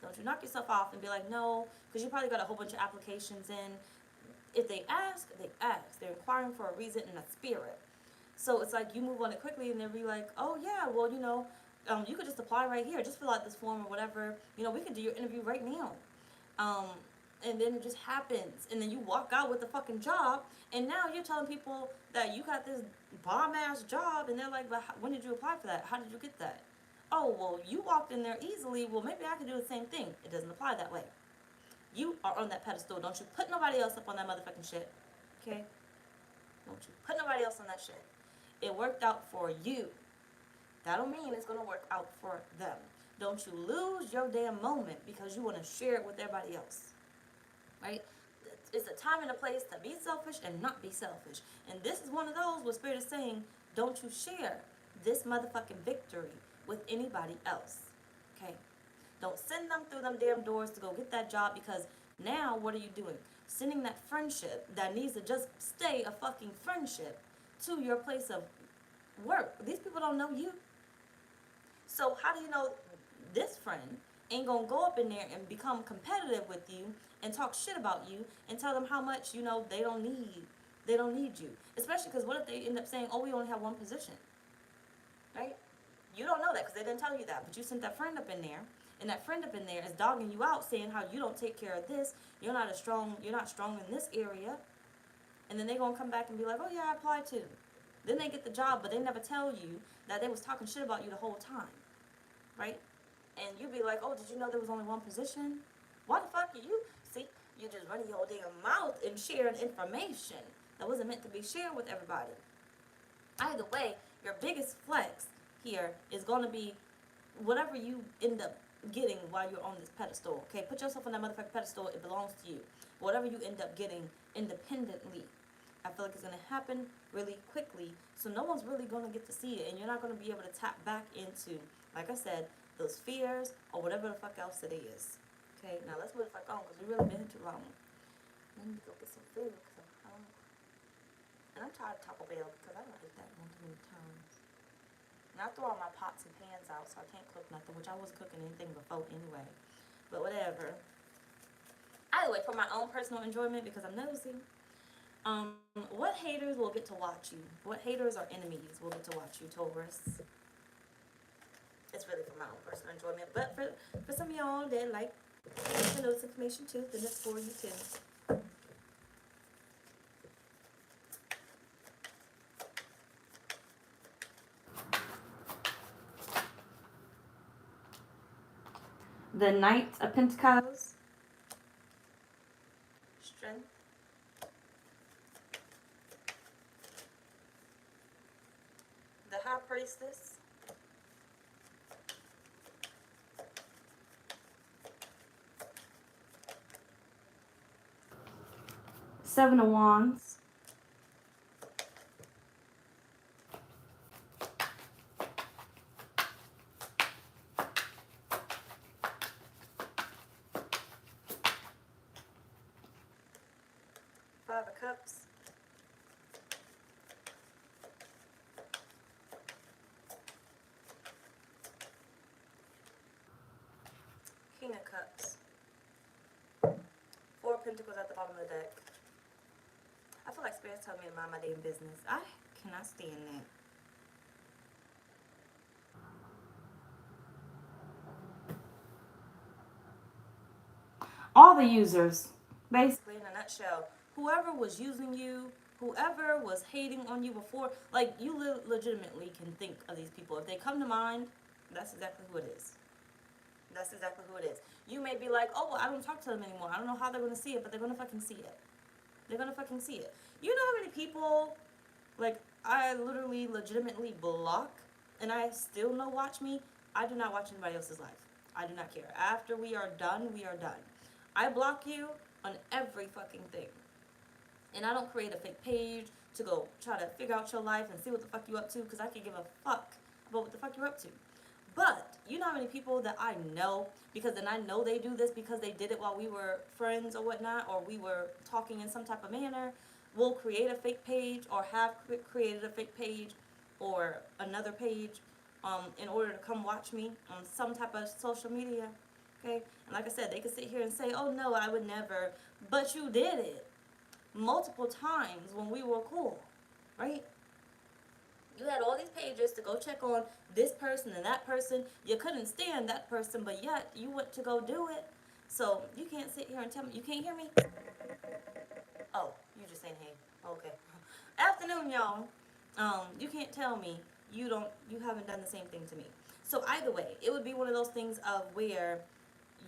Don't you knock yourself off and be like, no, because you probably got a whole bunch of applications in. If they ask, they ask. They're inquiring for a reason in a spirit. So it's like you move on it quickly and they'll be like, oh yeah, well, you could just apply right here. Just fill out this form or whatever. We could do your interview right now. Um, and then it just happens. And then you walk out with the fucking job. And now you're telling people that you got this bomb ass job. And they're like, but when did you apply for that? How did you get that? Oh, well, you walked in there easily. Well, maybe I could do the same thing. It doesn't apply that way. You are on that pedestal. Don't you put nobody else up on that motherfucking shit. Okay? Don't you put nobody else on that shit. It worked out for you. That don't mean it's going to work out for them. Don't you lose your damn moment because you want to share it with everybody else. Right? It's a time and a place to be selfish and not be selfish. And this is one of those where Spirit is saying, don't you share this motherfucking victory with anybody else. Okay? Don't send them through them damn doors to go get that job, because now what are you doing? Sending that friendship that needs to just stay a fucking friendship to your place of work. These people don't know you. So how do you know this friend ain't gonna go up in there and become competitive with you and talk shit about you and tell them how much they don't need you? Especially because what if they end up saying, oh, we only have one position, right? You don't know that because they didn't tell you that, but you sent that friend up in there, and that friend up in there is dogging you out, saying how you don't take care of this, you're not strong in this area, and then they're gonna come back and be like, oh yeah, I applied too. Then they get the job, but they never tell you that they was talking shit about you the whole time, right? And you be like, oh, did you know there was only one position? Why the fuck are you? See, you just running your damn mouth and sharing information that wasn't meant to be shared with everybody. Either way, your biggest flex here is going to be whatever you end up getting while you're on this pedestal. Okay, put yourself on that motherfucking pedestal. It belongs to you. Whatever you end up getting independently, I feel like it's going to happen really quickly, so no one's really going to get to see it, and you're not going to be able to tap back into, like I said, those fears or whatever the fuck else it is. Okay, now let's move the fuck on, because we've really been here too long. Let me go get some food, because I'm hungry. And I'm tired of Taco Bell, because I don't eat that one too many times. And I throw all my pots and pans out, so I can't cook nothing, which I wasn't cooking anything before anyway. But whatever. Either way, for my own personal enjoyment, because I'm nosy, what haters will get to watch you? What haters or enemies will get to watch you, Taurus? It's really for my own personal enjoyment. But for some of y'all that like to know this information too, then it's for you too. The Knight of Pentacles. Strength. The High Priestess. Seven of Wands. Five of Cups. King of Cups. Four of Pentacles at the bottom of the deck. I feel like Spirit's telling me to mind my damn business. I cannot stand that. All the users, basically in a nutshell, whoever was using you, whoever was hating on you before, like you legitimately can think of these people. If they come to mind, that's exactly who it is. That's exactly who it is. You may be like, oh, well, I don't talk to them anymore. I don't know how they're going to see it, but they're going to fucking see it. They're going to fucking see it. You know how many people, like, I literally legitimately block, and I still know watch me? I do not watch anybody else's life. I do not care. After we are done, we are done. I block you on every fucking thing. And I don't create a fake page to go try to figure out your life and see what the fuck you up to, because I can give a fuck about what the fuck you're up to. But you know how many people that I know, because then I know they do this because they did it while we were friends or whatnot, or we were talking in some type of manner, will create a fake page or have created a fake page or another page in order to come watch me on some type of social media. Okay? And like I said, they could sit here and say, oh no, I would never. But you did it multiple times when we were cool, right? You had all these pages to go check on this person and that person. You couldn't stand that person, but yet you went to go do it. So you can't sit here and tell me. You can't hear me? Oh, you just saying hey. Okay. Afternoon, y'all. You can't tell me you haven't done the same thing to me. So either way, it would be one of those things of where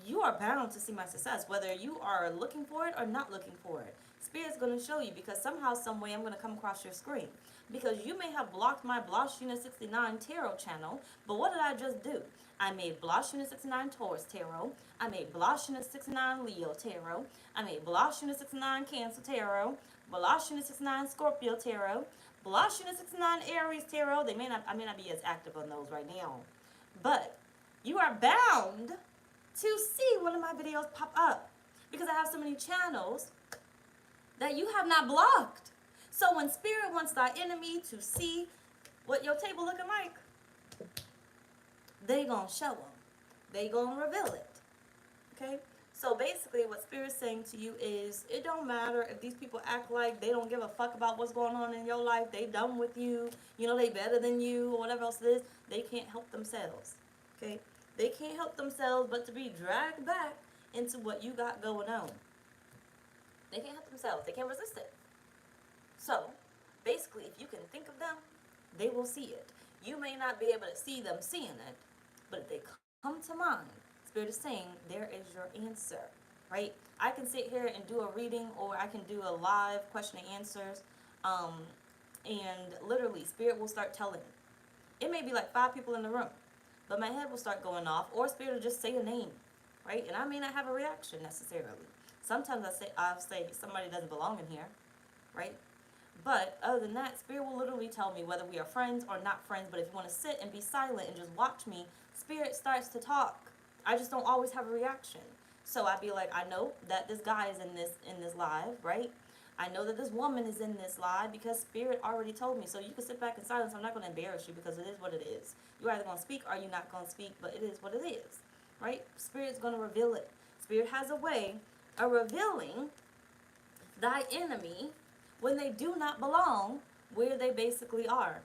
you are bound to see my success, whether you are looking for it or not looking for it. Spirit's going to show you, because somehow, some way, I'm going to come across your screen. Because you may have blocked my blahscrystalsale tarot channel, but what did I just do? I made blahscrystalsale Taurus tarot. I made blahscrystalsale Leo tarot. I made blahscrystalsale Cancer tarot. Blahscrystalsale Scorpio tarot. Blahscrystalsale Aries tarot. I may not be as active on those right now, but you are bound to see one of my videos pop up, because I have so many channels that you have not blocked. So when Spirit wants thy enemy to see what your table looking like, they gonna show them. They gonna reveal it. Okay? So basically what Spirit's saying to you is, it don't matter if these people act like they don't give a fuck about what's going on in your life. They done with you. You know, they better than you or whatever else it is. They can't help themselves. Okay? They can't help themselves but to be dragged back into what you got going on. They can't help themselves. They can't resist it. So, basically, if you can think of them, they will see it. You may not be able to see them seeing it, but if they come to mind, Spirit is saying, there is your answer, right? I can sit here and do a reading, or I can do a live question and answers, and literally, Spirit will start telling me. It may be like 5 people in the room, but my head will start going off, or Spirit will just say a name, right? And I may not have a reaction necessarily. Sometimes I'll say somebody doesn't belong in here, right? But other than that, Spirit will literally tell me whether we are friends or not friends. But if you want to sit and be silent and just watch me, Spirit starts to talk. I just don't always have a reaction. So I'd be like, I know that this guy is in this live, right? I know that this woman is in this live because Spirit already told me. So you can sit back in silence. I'm not going to embarrass you, because it is what it is. You're either going to speak or you're not going to speak, but it is what it is, right? Spirit's going to reveal it. Spirit has a way of revealing thy enemy when they do not belong where they basically are.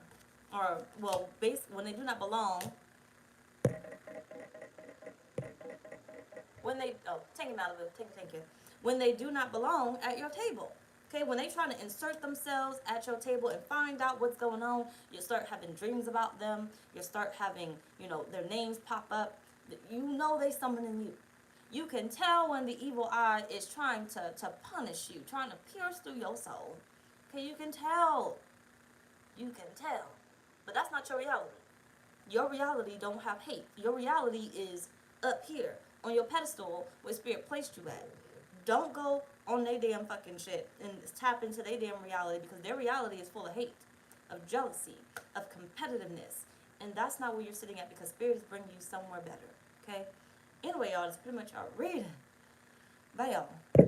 Or, well, when they do not belong, take him out of it, thank you. When they do not belong at your table. Okay, when they try to insert themselves at your table and find out what's going on, you start having dreams about them, you start having, their names pop up, you know they summoning you. You can tell when the evil eye is trying to punish you, trying to pierce through your soul. Okay, you can tell. You can tell. But that's not your reality. Your reality don't have hate. Your reality is up here on your pedestal where Spirit placed you at. Don't go on their damn fucking shit and tap into their damn reality, because their reality is full of hate, of jealousy, of competitiveness. And that's not where you're sitting at, because Spirit is bringing you somewhere better. Okay? Anyway, y'all, that's pretty much our reading. Bye, y'all.